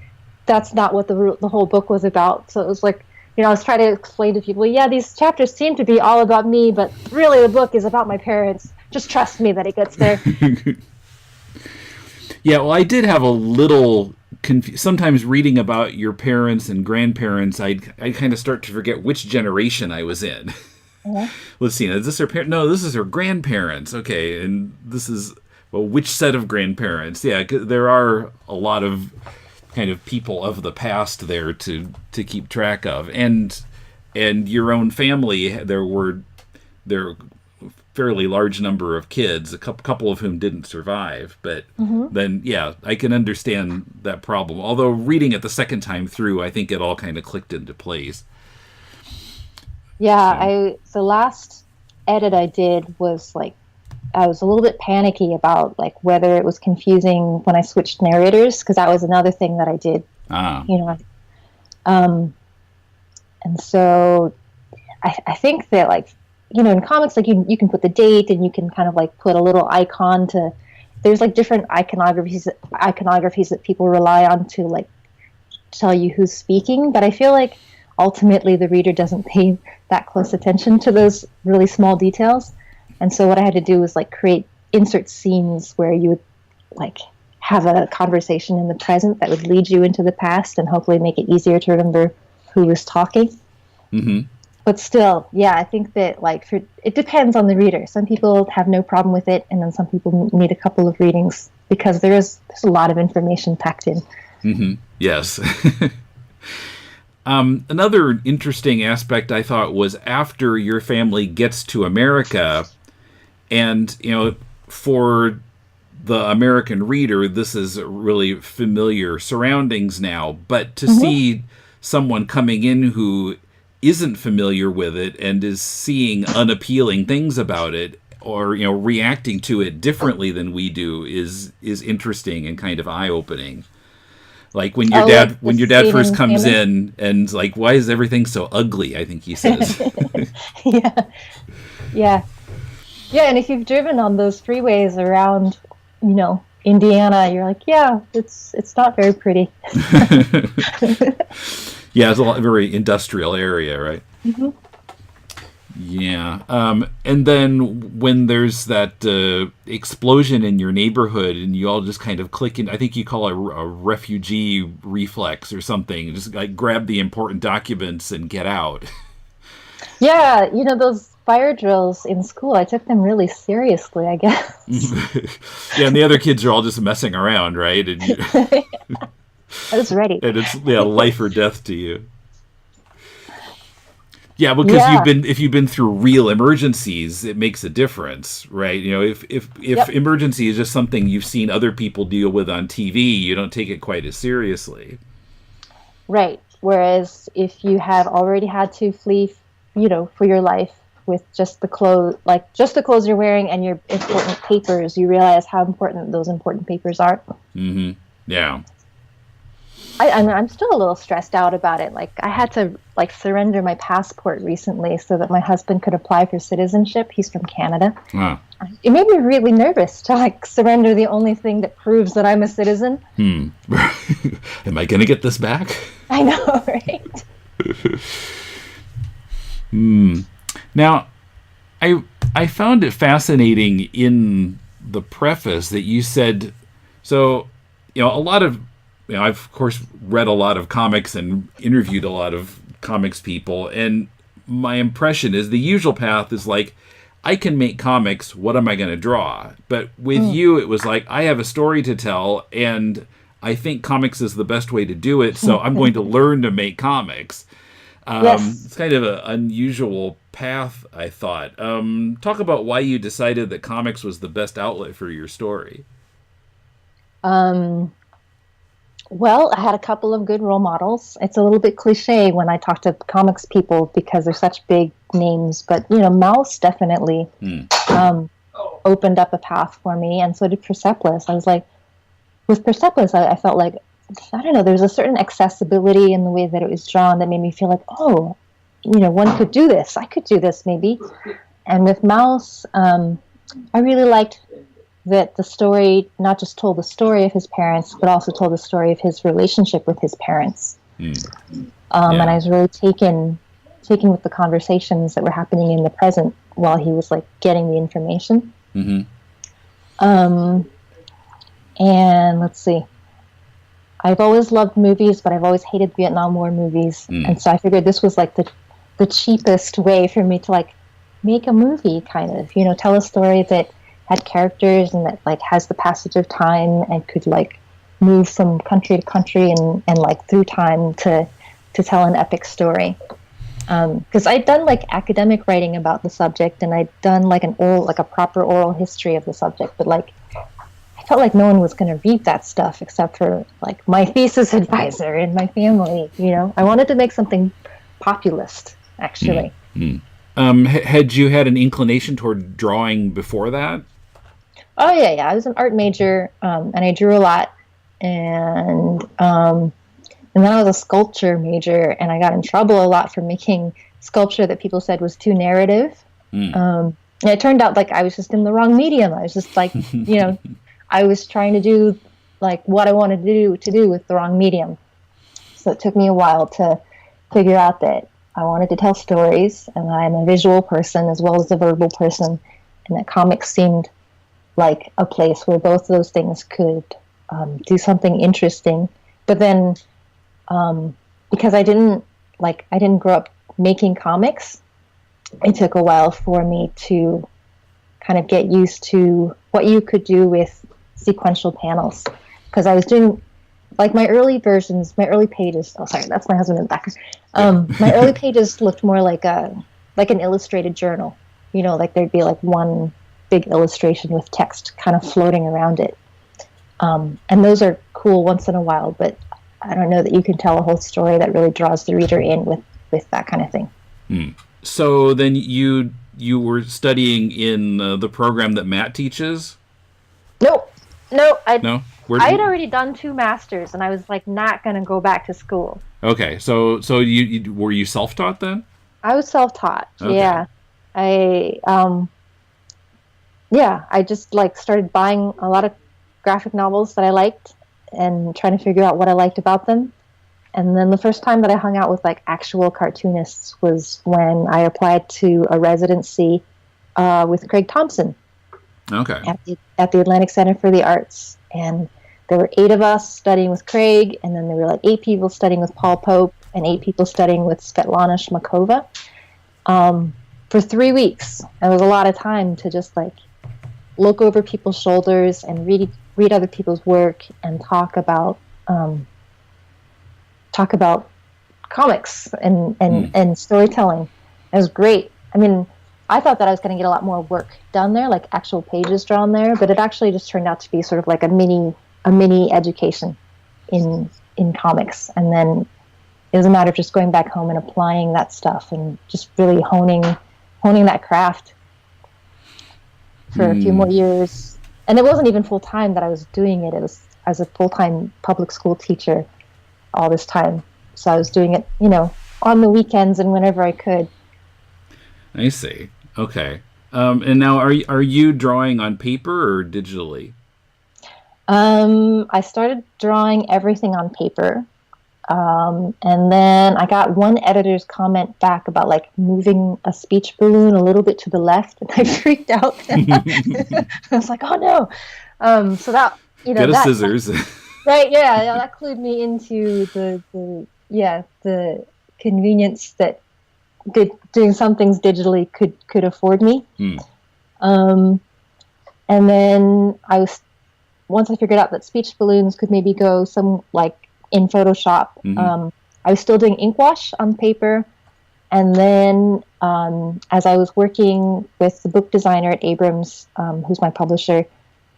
that's not what the whole book was about. So it was like, I was trying to explain to people, yeah, these chapters seem to be all about me, but really the book is about my parents. Just trust me that it gets there. Yeah, well, I did have a little sometimes reading about your parents and grandparents, I kind of start to forget which generation I was in. Uh-huh. Let's see, is this her parent? No, this is her grandparents. Okay, and this is, well, which set of grandparents? Yeah, there are a lot of kind of people of the past there to keep track of, and your own family. There were fairly large number of kids, a couple of whom didn't survive. But then, yeah, I can understand that problem. Although reading it the second time through, I think it all kind of clicked into place. Yeah, the last edit I did was like, I was a little bit panicky about like whether it was confusing when I switched narrators, because that was another thing that I did. And so I think that like, in comics, like you can put the date and you can kind of like put a little icon to, there's like different iconographies that people rely on to like tell you who's speaking. But I feel like ultimately the reader doesn't pay that close attention to those really small details. And so what I had to do was like insert scenes where you would like have a conversation in the present that would lead you into the past and hopefully make it easier to remember who was talking. Mm-hmm. But still, yeah, I think that like it depends on the reader. Some people have no problem with it, and then some people need a couple of readings because there's a lot of information packed in. Mm-hmm. Yes. Another interesting aspect I thought was after your family gets to America, and for the American reader, this is really familiar surroundings now. But to see someone coming in who isn't familiar with it and is seeing unappealing things about it, or reacting to it differently than we do, is interesting and kind of eye-opening. Like when your dad first comes in and like, why is everything so ugly? I think he says. Yeah. And if you've driven on those freeways around, Indiana, you're like, yeah, it's not very pretty. Yeah, it's a very industrial area, right? Mm-hmm. Yeah. And then when there's that explosion in your neighborhood and you all just kind of click in, I think you call it a refugee reflex or something, just like grab the important documents and get out. Yeah, those fire drills in school, I took them really seriously, I guess. Yeah, and the other kids are all just messing around, right? And I was ready. And it's life or death to you. Yeah, because if you've been through real emergencies, it makes a difference, right? If emergency is just something you've seen other people deal with on TV, you don't take it quite as seriously. Right. Whereas if you have already had to flee, for your life with just the clothes you're wearing and your important papers, you realize how important those important papers are. Mm-hmm. Yeah. I'm still a little stressed out about it. Like I had to surrender my passport recently so that my husband could apply for citizenship. He's from Canada. Wow. It made me really nervous to surrender the only thing that proves that I'm a citizen. Am I going to get this back? I know, right? Now, I found it fascinating in the preface that you said, so, a lot of, I've, of course, read a lot of comics and interviewed a lot of comics people, and my impression is the usual path is like, I can make comics, what am I going to draw? But with you, it was like, I have a story to tell, and I think comics is the best way to do it, so I'm going to learn to make comics. Yes. It's kind of an unusual path, I thought. Talk about why you decided that comics was the best outlet for your story. Well, I had a couple of good role models. It's a little bit cliche when I talk to comics people because they're such big names, but Mouse definitely opened up a path for me, and so did Persepolis. I was like, with Persepolis, I felt like, I don't know, there's a certain accessibility in the way that it was drawn that made me feel like, oh, one could do this. I could do this maybe. And with Mouse, I really liked that the story not just told the story of his parents, but also told the story of his relationship with his parents. And I was really taken with the conversations that were happening in the present while he was like getting the information. And let's see. I've always loved movies, but I've always hated Vietnam War movies. And so I figured this was like the cheapest way for me to like make a movie, kind of, tell a story that had characters and that like has the passage of time and could like move from country to country and like through time to tell an epic story. Because I'd done like academic writing about the subject, and I'd done like a proper oral history of the subject, but like I felt like no one was going to read that stuff except for like my thesis advisor and my family. I wanted to make something populist, actually. Had you had an inclination toward drawing before that? Oh yeah. I was an art major, and I drew a lot, and then I was a sculpture major, and I got in trouble a lot for making sculpture that people said was too narrative. And it turned out like I was just in the wrong medium. I was just like, I was trying to do like what I wanted to do with the wrong medium. So it took me a while to figure out that I wanted to tell stories, and I'm a visual person as well as a verbal person, and that comics seemed like a place where both those things could do something interesting. But then, because I didn't grow up making comics, it took a while for me to kind of get used to what you could do with sequential panels. Because I was doing like my early pages. Oh, sorry, that's my husband in the background. My early pages looked more like an illustrated journal. Like there'd be like one big illustration with text kind of floating around it. And those are cool once in a while, but I don't know that you can tell a whole story that really draws the reader in with that kind of thing. So then you were studying in the program that Matt teaches? No. No? I had already done 2 masters, and I was like not going to go back to school. Okay, so you were you self-taught then? I was self-taught. Okay. Yeah. I just like started buying a lot of graphic novels that I liked and trying to figure out what I liked about them. And then the first time that I hung out with like actual cartoonists was when I applied to a residency with Craig Thompson. Okay. At the Atlantic Center for the Arts. And there were 8 of us studying with Craig, and then there were like 8 people studying with Paul Pope and 8 people studying with Svetlana Shmakova for 3 weeks. It was a lot of time to just like look over people's shoulders and read other people's work and talk about comics and storytelling. It was great. I mean, I thought that I was going to get a lot more work done there, like actual pages drawn there, but it actually just turned out to be sort of like a mini education in comics. And then it was a matter of just going back home and applying that stuff and just really honing that craft for a few more years. And it wasn't even full time that I was doing it. It was as a full-time public school teacher all this time. So I was doing it, on the weekends and whenever I could. I see. Okay. And now are you drawing on paper or digitally? I started drawing everything on paper. And then I got one editor's comment back about like moving a speech balloon a little bit to the left, and I freaked out. I was like, oh no. So that, get a scissors. Right. Yeah. That clued me into the convenience that doing some things digitally could afford me. And then once I figured out that speech balloons could maybe go some like in Photoshop, I was still doing ink wash on paper, And then as I was working with the book designer at Abrams, who's my publisher,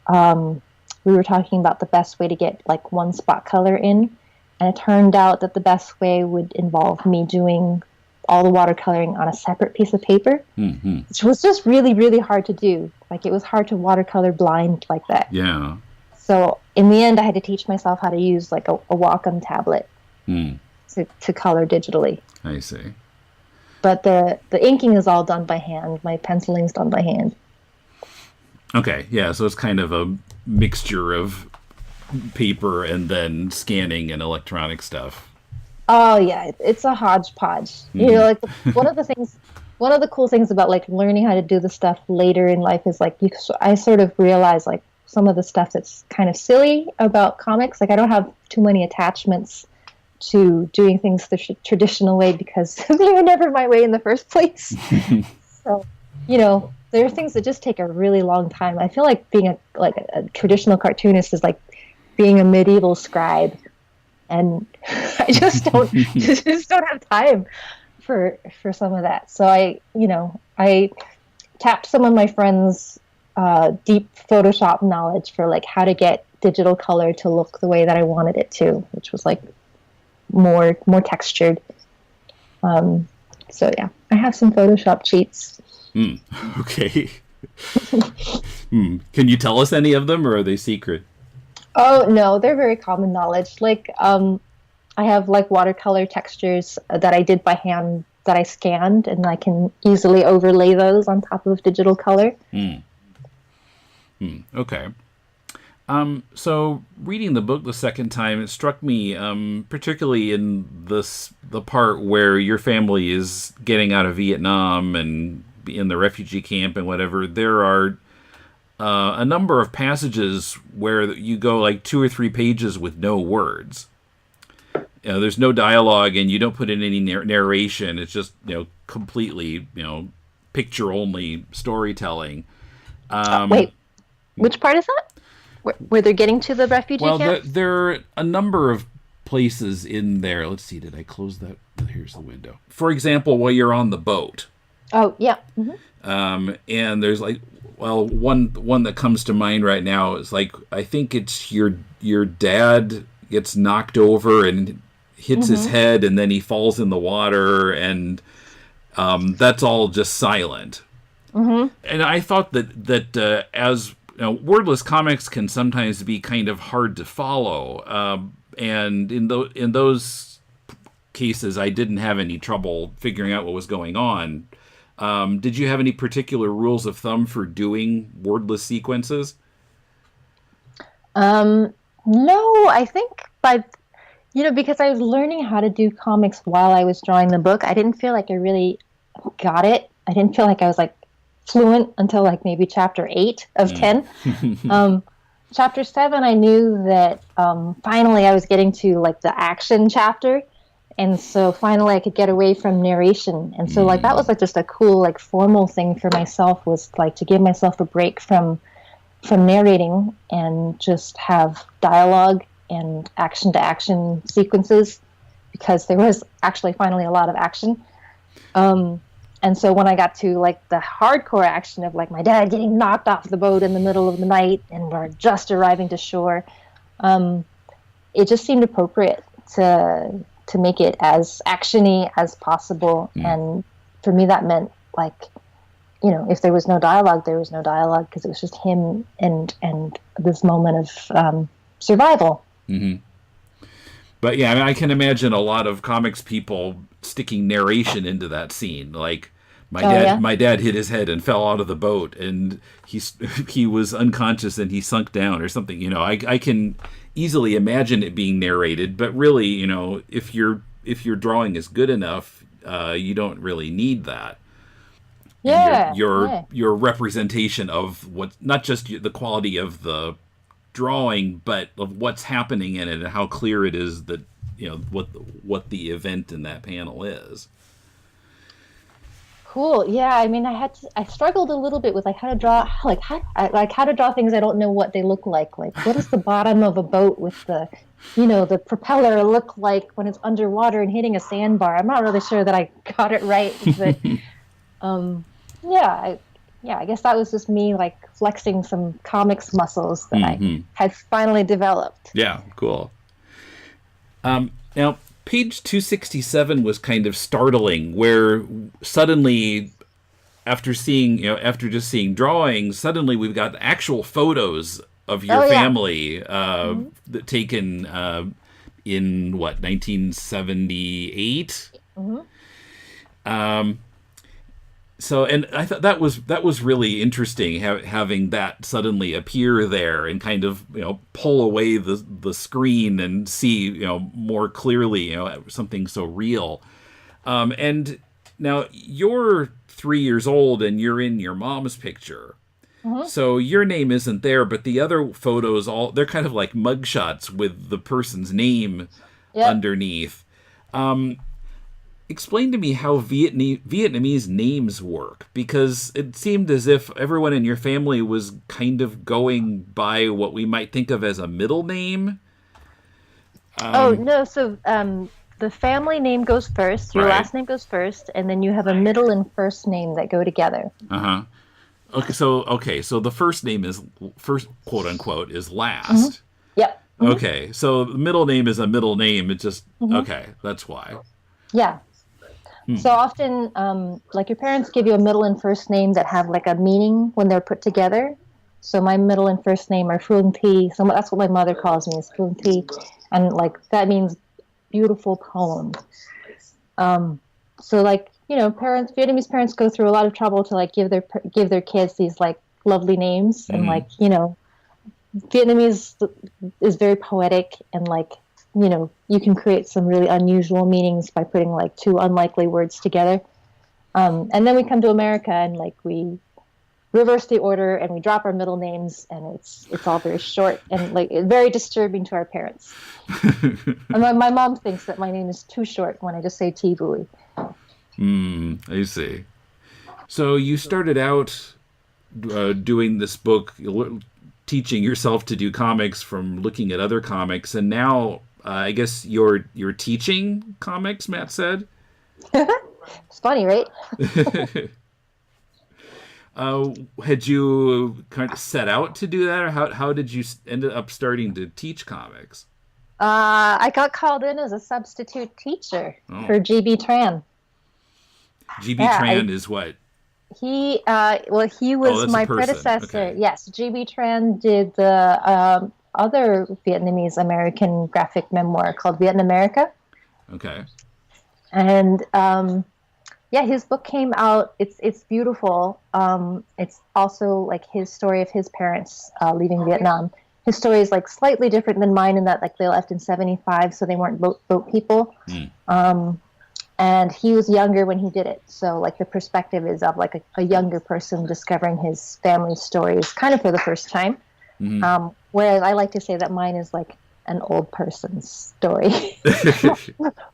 we were talking about the best way to get like one spot color in. And it turned out that the best way would involve me doing all the watercoloring on a separate piece of paper, which was just really, really hard to do. Like, it was hard to watercolor blind like that. Yeah. So in the end, I had to teach myself how to use like a Wacom tablet to color digitally. I see. But the inking is all done by hand. My penciling's done by hand. Okay, yeah, so it's kind of a mixture of paper and then scanning and electronic stuff. Oh yeah, it's a hodgepodge. You know, like one of the cool things about like learning how to do the stuff later in life is like I sort of realize like some of the stuff that's kind of silly about comics. Like, I don't have too many attachments to doing things the traditional way because they were never my way in the first place. So, you know, there are things that just take a really long time. I feel like being a traditional cartoonist is like being a medieval scribe, and I just don't have time for some of that. So I tapped some of my friends' deep Photoshop knowledge for like how to get digital color to look the way that I wanted it to, which was like more textured. So yeah, I have some Photoshop cheats. Okay. Can you tell us any of them, or are they secret? Oh no, they're very common knowledge. Like I have like watercolor textures that I did by hand that I scanned, and I can easily overlay those on top of digital color. Okay. So reading the book the second time, it struck me, particularly in the part where your family is getting out of Vietnam and in the refugee camp and whatever, there are a number of passages where you go like 2 or 3 pages with no words. You know, there's no dialogue, and you don't put in any narration. It's just, completely, picture only storytelling. Wait, which part is that? Where they're getting to the refugee camp? Well, there are a number of places in there. Let's see, did I close that? Here's the window. For example, while you're on the boat. Oh, yeah. And there's like, well, one that comes to mind right now is like, I think it's your dad gets knocked over and hits his head, and then he falls in the water, and that's all just silent. And I thought that as wordless comics can sometimes be kind of hard to follow, and in those cases, I didn't have any trouble figuring out what was going on. Did you have any particular rules of thumb for doing wordless sequences? No, I think because I was learning how to do comics while I was drawing the book, I didn't feel like I really got it. I didn't feel like I was like fluent until like maybe chapter 8 of 10. Chapter 7, I knew that finally I was getting to like the action chapter. And so finally I could get away from narration. And so like that was like just a cool like formal thing for myself, was like to give myself a break from narrating and just have dialogue and action to action sequences, because there was actually finally a lot of action. And so when I got to like the hardcore action of like my dad getting knocked off the boat in the middle of the night and we're just arriving to shore, it just seemed appropriate to make it as actiony as possible. And for me, that meant like, if there was no dialogue, there was no dialogue, because it was just him and this moment of survival. But yeah, I mean, I can imagine a lot of comics people sticking narration into that scene. Like my dad hit his head and fell out of the boat, and he was unconscious and he sunk down or something. I can easily imagine it being narrated, but really, if your drawing is good enough, you don't really need that. Yeah. Your representation of what, not just the quality of the drawing, but of what's happening in it and how clear it is that what the event in that panel is. Cool. Yeah, I mean, I struggled a little bit with like how to draw, how to draw things I don't know what they look like. Like, what does the bottom of a boat with the, the propeller look like when it's underwater and hitting a sandbar? I'm not really sure that I got it right, but yeah, I guess that was just me like flexing some comics muscles that I had finally developed. Yeah, cool. Now, page 267 was kind of startling, where suddenly, after just seeing drawings, suddenly we've got actual photos of your family that taken in 1978. So, and I thought that was really interesting, having that suddenly appear there and kind of pull away the screen and see more clearly something so real. And now you're 3 years old and you're in your mom's picture, so your name isn't there, but the other photos they're kind of like mugshots with the person's name underneath. Explain to me how Vietnamese names work, because it seemed as if everyone in your family was kind of going by what we might think of as a middle name. No, so the family name goes first, your last name goes first, and then you have a middle and first name that go together. Okay, so the first name is first, quote unquote, is last. Yep. Okay, so the middle name is a middle name. It just okay, that's why. Yeah. So often, like your parents give you a middle and first name that have like a meaning when they're put together. So my middle and first name are Phuong Thi. So that's what my mother calls me, is Phuong Thi, and like that means beautiful poem. So like Vietnamese parents go through a lot of trouble to like give their kids these like lovely names, and like Vietnamese is very poetic, and like you can create some really unusual meanings by putting like two unlikely words together. And then we come to America and like we reverse the order and we drop our middle names, and it's all very short and like very disturbing to our parents. And my mom thinks that my name is too short when I just say Thi Bui. I see. So you started out doing this book, teaching yourself to do comics from looking at other comics, and now I guess you're teaching comics, Matt said? It's funny, right? Had you kind of set out to do that, or how did you end up starting to teach comics? I got called in as a substitute teacher for GB Tran. GB Tran is what? He was my predecessor. Okay. Yes, GB Tran did the other Vietnamese American graphic memoir called Vietnamese and American. Okay. And his book came out. It's beautiful. It's also like his story of his parents leaving Vietnam. His story is like slightly different than mine in that like they left in 1975, so they weren't boat people. And he was younger when he did it, so like the perspective is of like a younger person discovering his family's stories kind of for the first time. Whereas I like to say that mine is like an old person's story.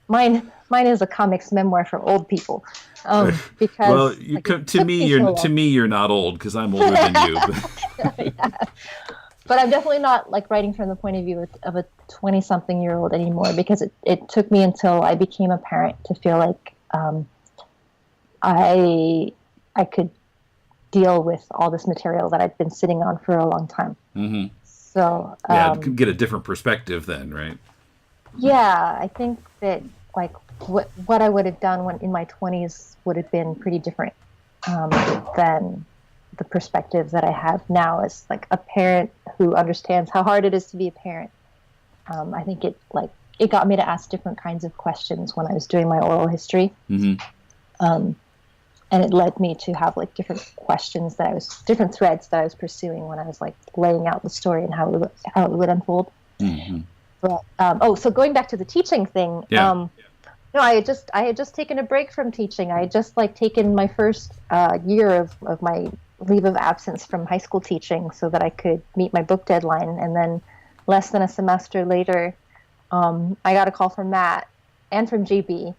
mine is a comics memoir for old people. Because to me you're not old, because I'm older than you. Yeah. But I'm definitely not like writing from the point of view of a 20-something-year-old anymore, because it took me until I became a parent to feel like I could deal with all this material that I'd been sitting on for a long time. So get a different perspective then, right? Yeah, I think that like what I would have done in my 20s would have been pretty different than the perspective that I have now as like a parent who understands how hard it is to be a parent. I think it got me to ask different kinds of questions when I was doing my oral history. And it led me to have like different different threads that I was pursuing when I was like laying out the story and how it would unfold. But, so going back to the teaching thing, no, I had just taken a break from teaching. I had just like taken my first year of my leave of absence from high school teaching so that I could meet my book deadline. And then less than a semester later, I got a call from Matt and from GB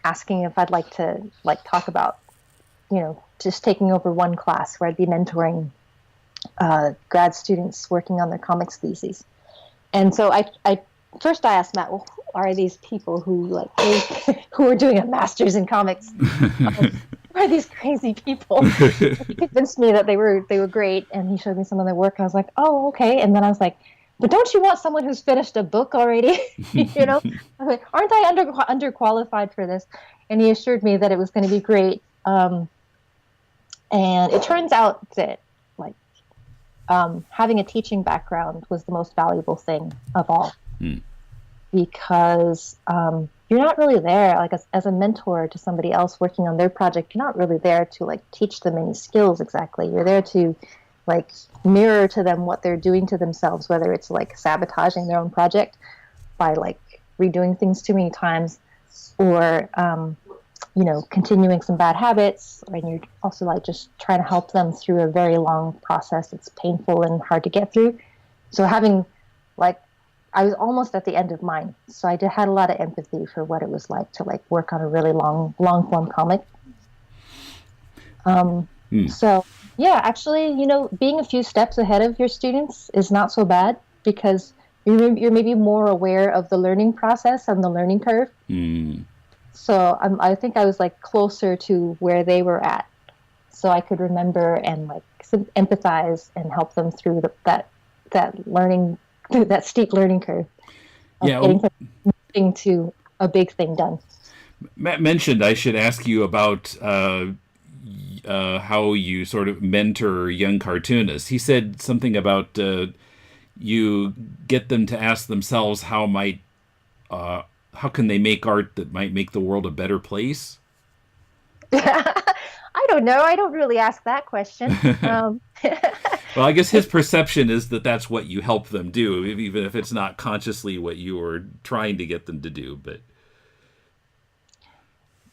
asking if I'd like to like talk about, just taking over one class where I'd be mentoring grad students working on their comics theses. And so I first I asked Matt, well, who are these people who who are doing a master's in comics? Who are these crazy people? He convinced me that they were great, and he showed me some of their work. I was like, oh, okay. And then I was like, but don't you want someone who's finished a book already? I was like, aren't I underqualified for this? And he assured me that it was going to be great. And it turns out that having a teaching background was the most valuable thing of all, because you're not really there, like as a mentor to somebody else working on their project. You're not really there to like teach them any skills exactly. You're there to like mirror to them what they're doing to themselves, whether it's like sabotaging their own project by like redoing things too many times, or continuing some bad habits, and you're also like just trying to help them through a very long process. It's painful and hard to get through. So having I was almost at the end of mine, so I had a lot of empathy for what it was like to like work on a really long form comic. So yeah, actually, being a few steps ahead of your students is not so bad, because you're maybe more aware of the learning process and the learning curve. So I think I was like closer to where they were at, so I could remember and like empathize and help them through that learning, through that steep learning curve. Getting from nothing to a big thing done. Matt mentioned I should ask you about how you sort of mentor young cartoonists. He said something about you get them to ask themselves how can they make art that might make the world a better place? I don't know. I don't really ask that question. Well, I guess his perception is that that's what you help them do, even if it's not consciously what you were trying to get them to do. But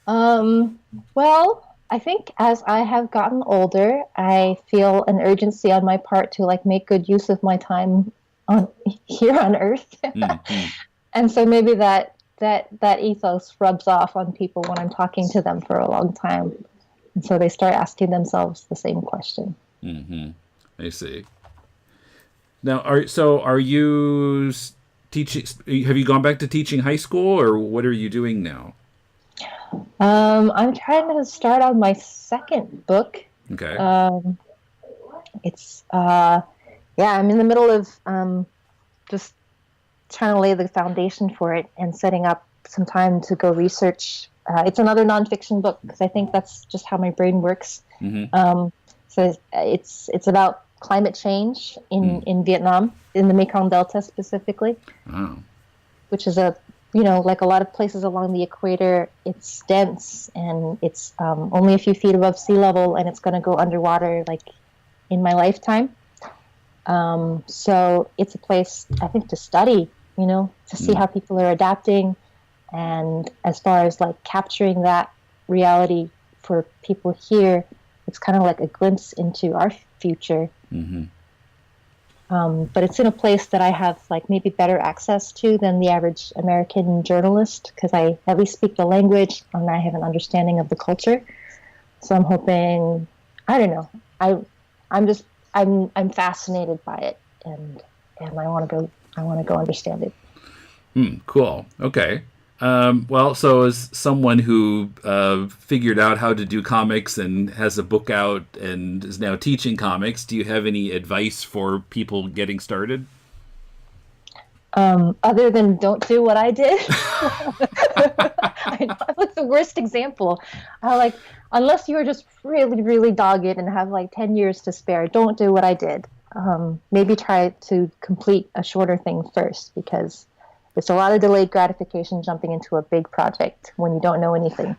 well, I think as I have gotten older, I feel an urgency on my part to like make good use of my time here on Earth. Mm-hmm. And so maybe that ethos rubs off on people when I'm talking to them for a long time. And so they start asking themselves the same question. Mm-hmm. I see. Now, are you teaching? Have you gone back to teaching high school, or what are you doing now? I'm trying to start on my second book. Okay. I'm in the middle of just trying to lay the foundation for it and setting up some time to go research. It's another nonfiction book, because I think that's just how my brain works. Mm-hmm. So it's about climate change in Vietnam, in the Mekong Delta specifically. Wow. Which is like a lot of places along the equator, it's dense and it's only a few feet above sea level, and it's going to go underwater like in my lifetime. So it's a place I think to study, to see how people are adapting. And as far as like capturing that reality for people here, it's kind of like a glimpse into our future. Mm-hmm. But it's in a place that I have like maybe better access to than the average American journalist, because I at least speak the language and I have an understanding of the culture. So I'm hoping, I don't know, I'm fascinated by it, and I want to go understand it. Cool. Okay. Well, so as someone who figured out how to do comics and has a book out and is now teaching comics, do you have any advice for people getting started? Other than don't do what I did. I know, I'm like the worst example. Unless you are just really, really dogged and have like 10 years to spare, don't do what I did. Maybe try to complete a shorter thing first, because it's a lot of delayed gratification jumping into a big project when you don't know anything.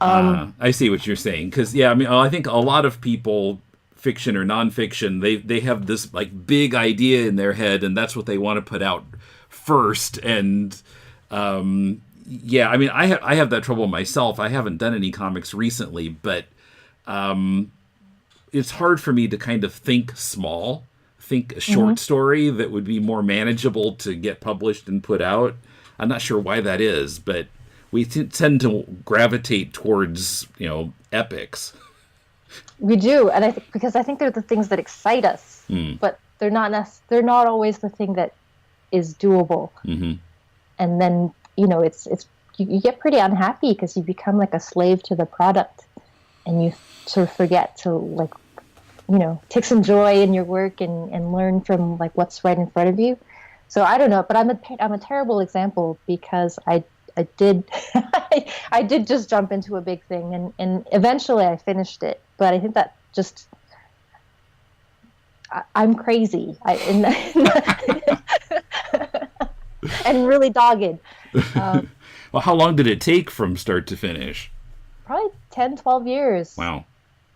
I see what you're saying. Because, I think a lot of people, fiction or nonfiction, they have this like big idea in their head, and that's what they want to put out first. And I have that trouble myself. I haven't done any comics recently, but it's hard for me to kind of think small. Think a short story that would be more manageable to get published and put out. I'm not sure why that is, but we tend to gravitate towards, epics. We do, and I think they're the things that excite us, but they're not always the thing that is doable. Mm-hmm. And then it's you get pretty unhappy because you become like a slave to the product, and you sort of forget to take some joy in your work and learn from like what's right in front of you. So I don't know, but I'm a terrible example because I did I did just jump into a big thing and eventually I finished it. But I think that just I'm crazy and really dogged. Well, how long did it take from start to finish? Probably 10, 12 years. Wow.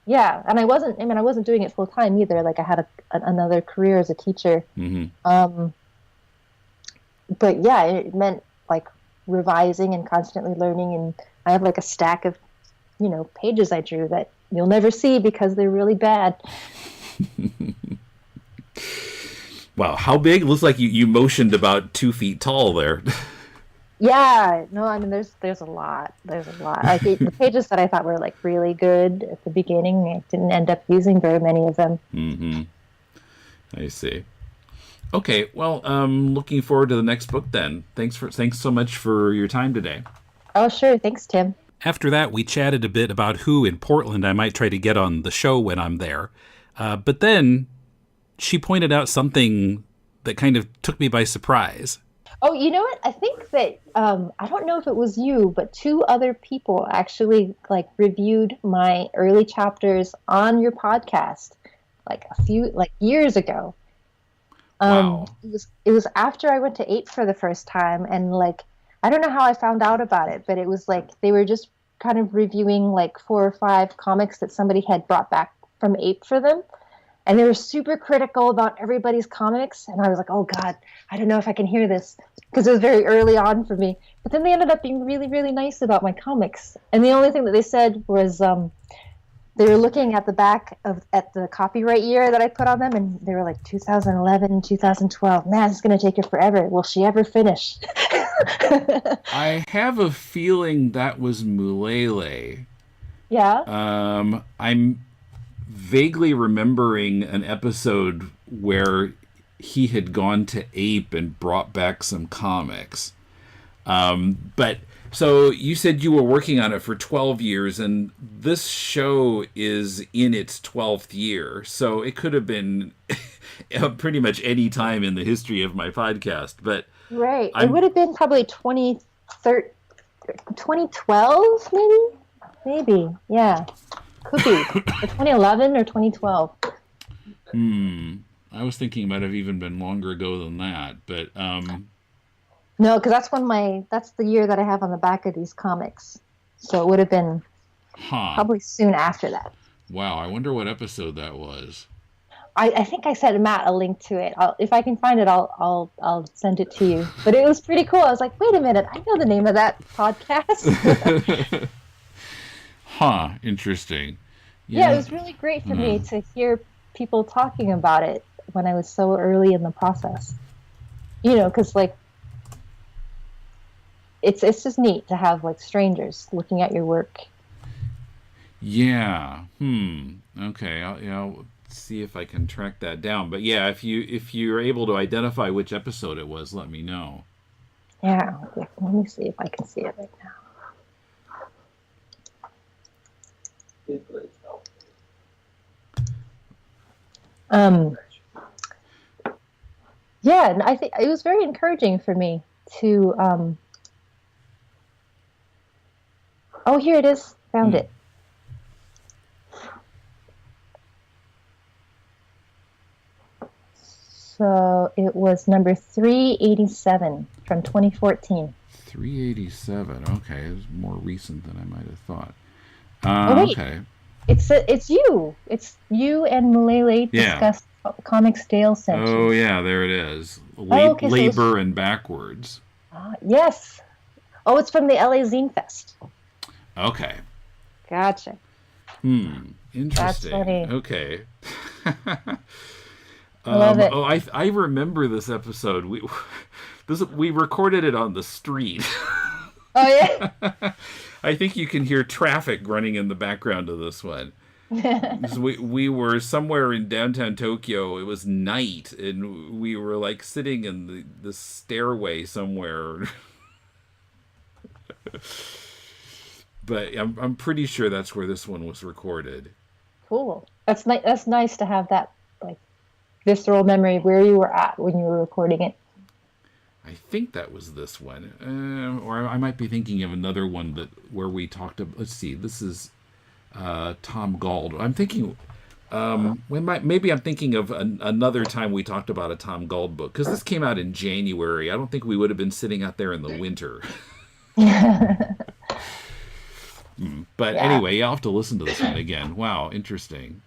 Yeah, and I wasn't doing it full time either. Like I had another career as a teacher. Mm-hmm. But yeah, it meant like revising and constantly learning. And I have like a stack of, pages I drew that you'll never see because they're really bad. Wow, how big? Looks like you motioned about 2 feet tall there. Yeah, no, I mean, there's a lot. There's a lot. Like the pages that I thought were like really good at the beginning, I didn't end up using very many of them. Mm-hmm. I see. Okay, well, looking forward to the next book then. Thanks so much for your time today. Oh, sure. Thanks, Tim. After that, we chatted a bit about who in Portland I might try to get on the show when I'm there. But then she pointed out something that kind of took me by surprise. Oh, you know what? I think that, I don't know if it was you, but 2 other people actually like reviewed my early chapters on your podcast, like a few, like years ago. Wow. It was after I went to APE for the first time, and like, I don't know how I found out about it, but it was like, they were just kind of reviewing like 4 or 5 comics that somebody had brought back from APE for them. And they were super critical about everybody's comics. And I was like, oh, God, I don't know if I can hear this. Because it was very early on for me. But then they ended up being really, really nice about my comics. And the only thing that they said was they were looking at the back at the copyright year that I put on them. And they were like, 2011, 2012. Man, it's going to take her forever. Will she ever finish? I have a feeling that was Mulele. Yeah? I'm vaguely remembering an episode where he had gone to APE and brought back some comics. But so you said you were working on it for 12 years, and this show is in its 12th year. So it could have been pretty much any time in the history of my podcast. But right. It would have been probably 2012, maybe? Maybe, yeah. Could be. Or 2011 or 2012. I was thinking it might have even been longer ago than that, but no, because that's the year that I have on the back of these comics. So it would have been probably soon after that. Wow, I wonder what episode that was. I think I sent Matt a link to it. If I can find it, I'll send it to you. But it was pretty cool. I was like, wait a minute, I know the name of that podcast. Interesting. Yeah, it was really great for me to hear people talking about it when I was so early in the process. Because like, it's just neat to have like strangers looking at your work. Yeah. Okay. I'll see if I can track that down. But yeah, if you're able to identify which episode it was, let me know. Yeah. Let me see if I can see it right now. Yeah, and I think it was very encouraging for me to oh, here it is. Found it. So it was number 387 from 2014. 387. Okay, it was more recent than I might have thought. Wait. Okay. It's you. It's you and Mulele discussed Comics Dale sent you. Oh yeah, there it is. Labor and Backwards. Yes. Oh, it's from the LA Zine Fest. Okay. Gotcha. Interesting. That's funny. Okay. I love it. Oh, I remember this episode. We recorded it on the street. Oh, yeah. I think you can hear traffic running in the background of this one. we were somewhere in downtown Tokyo. It was night, and we were like sitting in the stairway somewhere. But I'm pretty sure that's where this one was recorded. Cool. That's nice to have that like visceral memory of where you were at when you were recording it. I think that was this one, or I might be thinking of another one where we talked about. Let's see. This is Tom Gauld. I'm thinking. Maybe I'm thinking of another time we talked about a Tom Gauld book, because this came out in January. I don't think we would have been sitting out there in the winter. But anyway, you'll have to listen to this one again. Wow, interesting.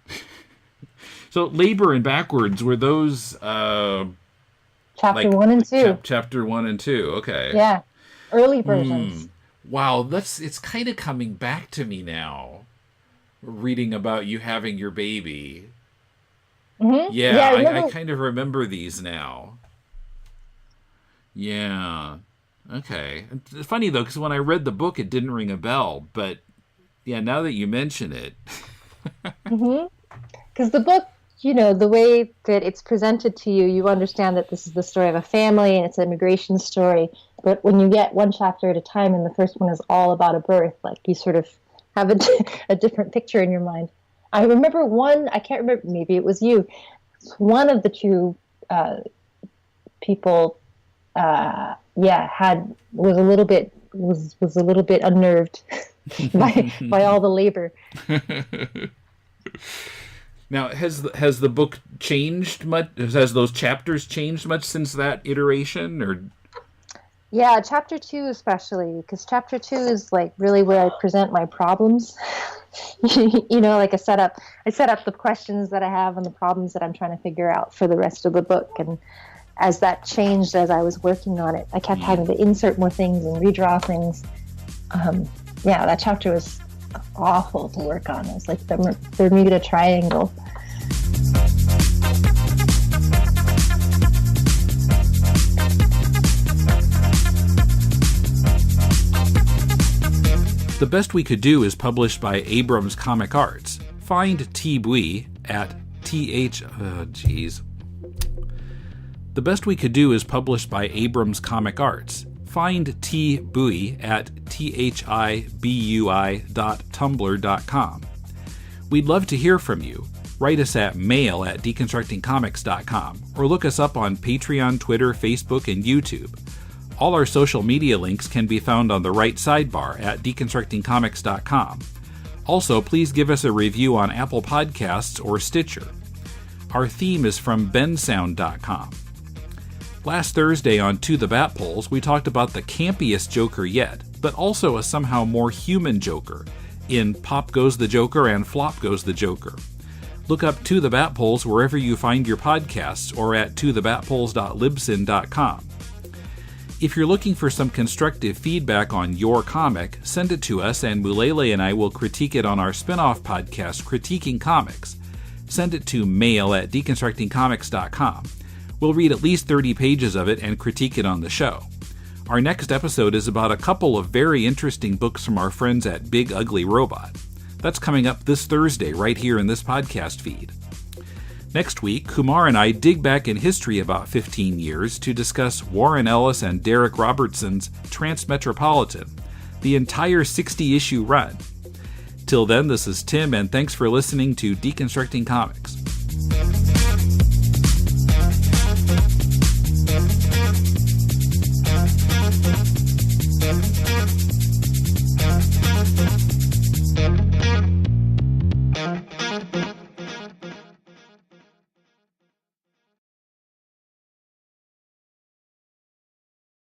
So Labor and Backwards, were those Chapter 1 and 2. Chapter 1 and 2, okay. Yeah, early versions. Wow, it's kind of coming back to me now, reading about you having your baby. Mm-hmm. Yeah, I kind of remember these now. Yeah. Okay. It's funny, though, because when I read the book, it didn't ring a bell. But, yeah, now that you mention it. Because the book, the way that it's presented to you, you understand that this is the story of a family and it's an immigration story. But when you get one chapter at a time and the first one is all about a birth, like you sort of have a different picture in your mind. I remember I can't remember, maybe it was you. One of the two people... was a little bit unnerved by all the labor. Now, has the book changed much? Has those chapters changed much since that iteration, or? Yeah, chapter 2 especially, because chapter 2 is like really where I present my problems. Like I set up the questions that I have and the problems that I'm trying to figure out for the rest of the book, and as that changed as I was working on it, I kept having to insert more things and redraw things. That chapter was awful to work on. It was like the Bermuda Triangle. The Best We Could Do is published by Abrams Comic Arts. Find Thi Bui at The Best We Could Do is published by Abrams Comic Arts. Find Thi Bui at thibui.tumblr.com. We'd love to hear from you. Write us at mail@deconstructingcomics.com or look us up on Patreon, Twitter, Facebook, and YouTube. All our social media links can be found on the right sidebar at deconstructingcomics.com. Also, please give us a review on Apple Podcasts or Stitcher. Our theme is from bensound.com. Last Thursday on To the Bat Polls, we talked about the campiest Joker yet, but also a somehow more human Joker in Pop Goes the Joker and Flop Goes the Joker. Look up To the Bat Polls wherever you find your podcasts or at tothebatpoles.libsyn.com. If you're looking for some constructive feedback on your comic, send it to us and Mulele and I will critique it on our spin-off podcast, Critiquing Comics. Send it to mail@deconstructingcomics.com. We'll read at least 30 pages of it and critique it on the show. Our next episode is about a couple of very interesting books from our friends at Big Ugly Robot. That's coming up this Thursday right here in this podcast feed. Next week, Kumar and I dig back in history about 15 years to discuss Warren Ellis and Derek Robertson's Transmetropolitan, the entire 60-issue run. Till then, this is Tim, and thanks for listening to Deconstructing Comics.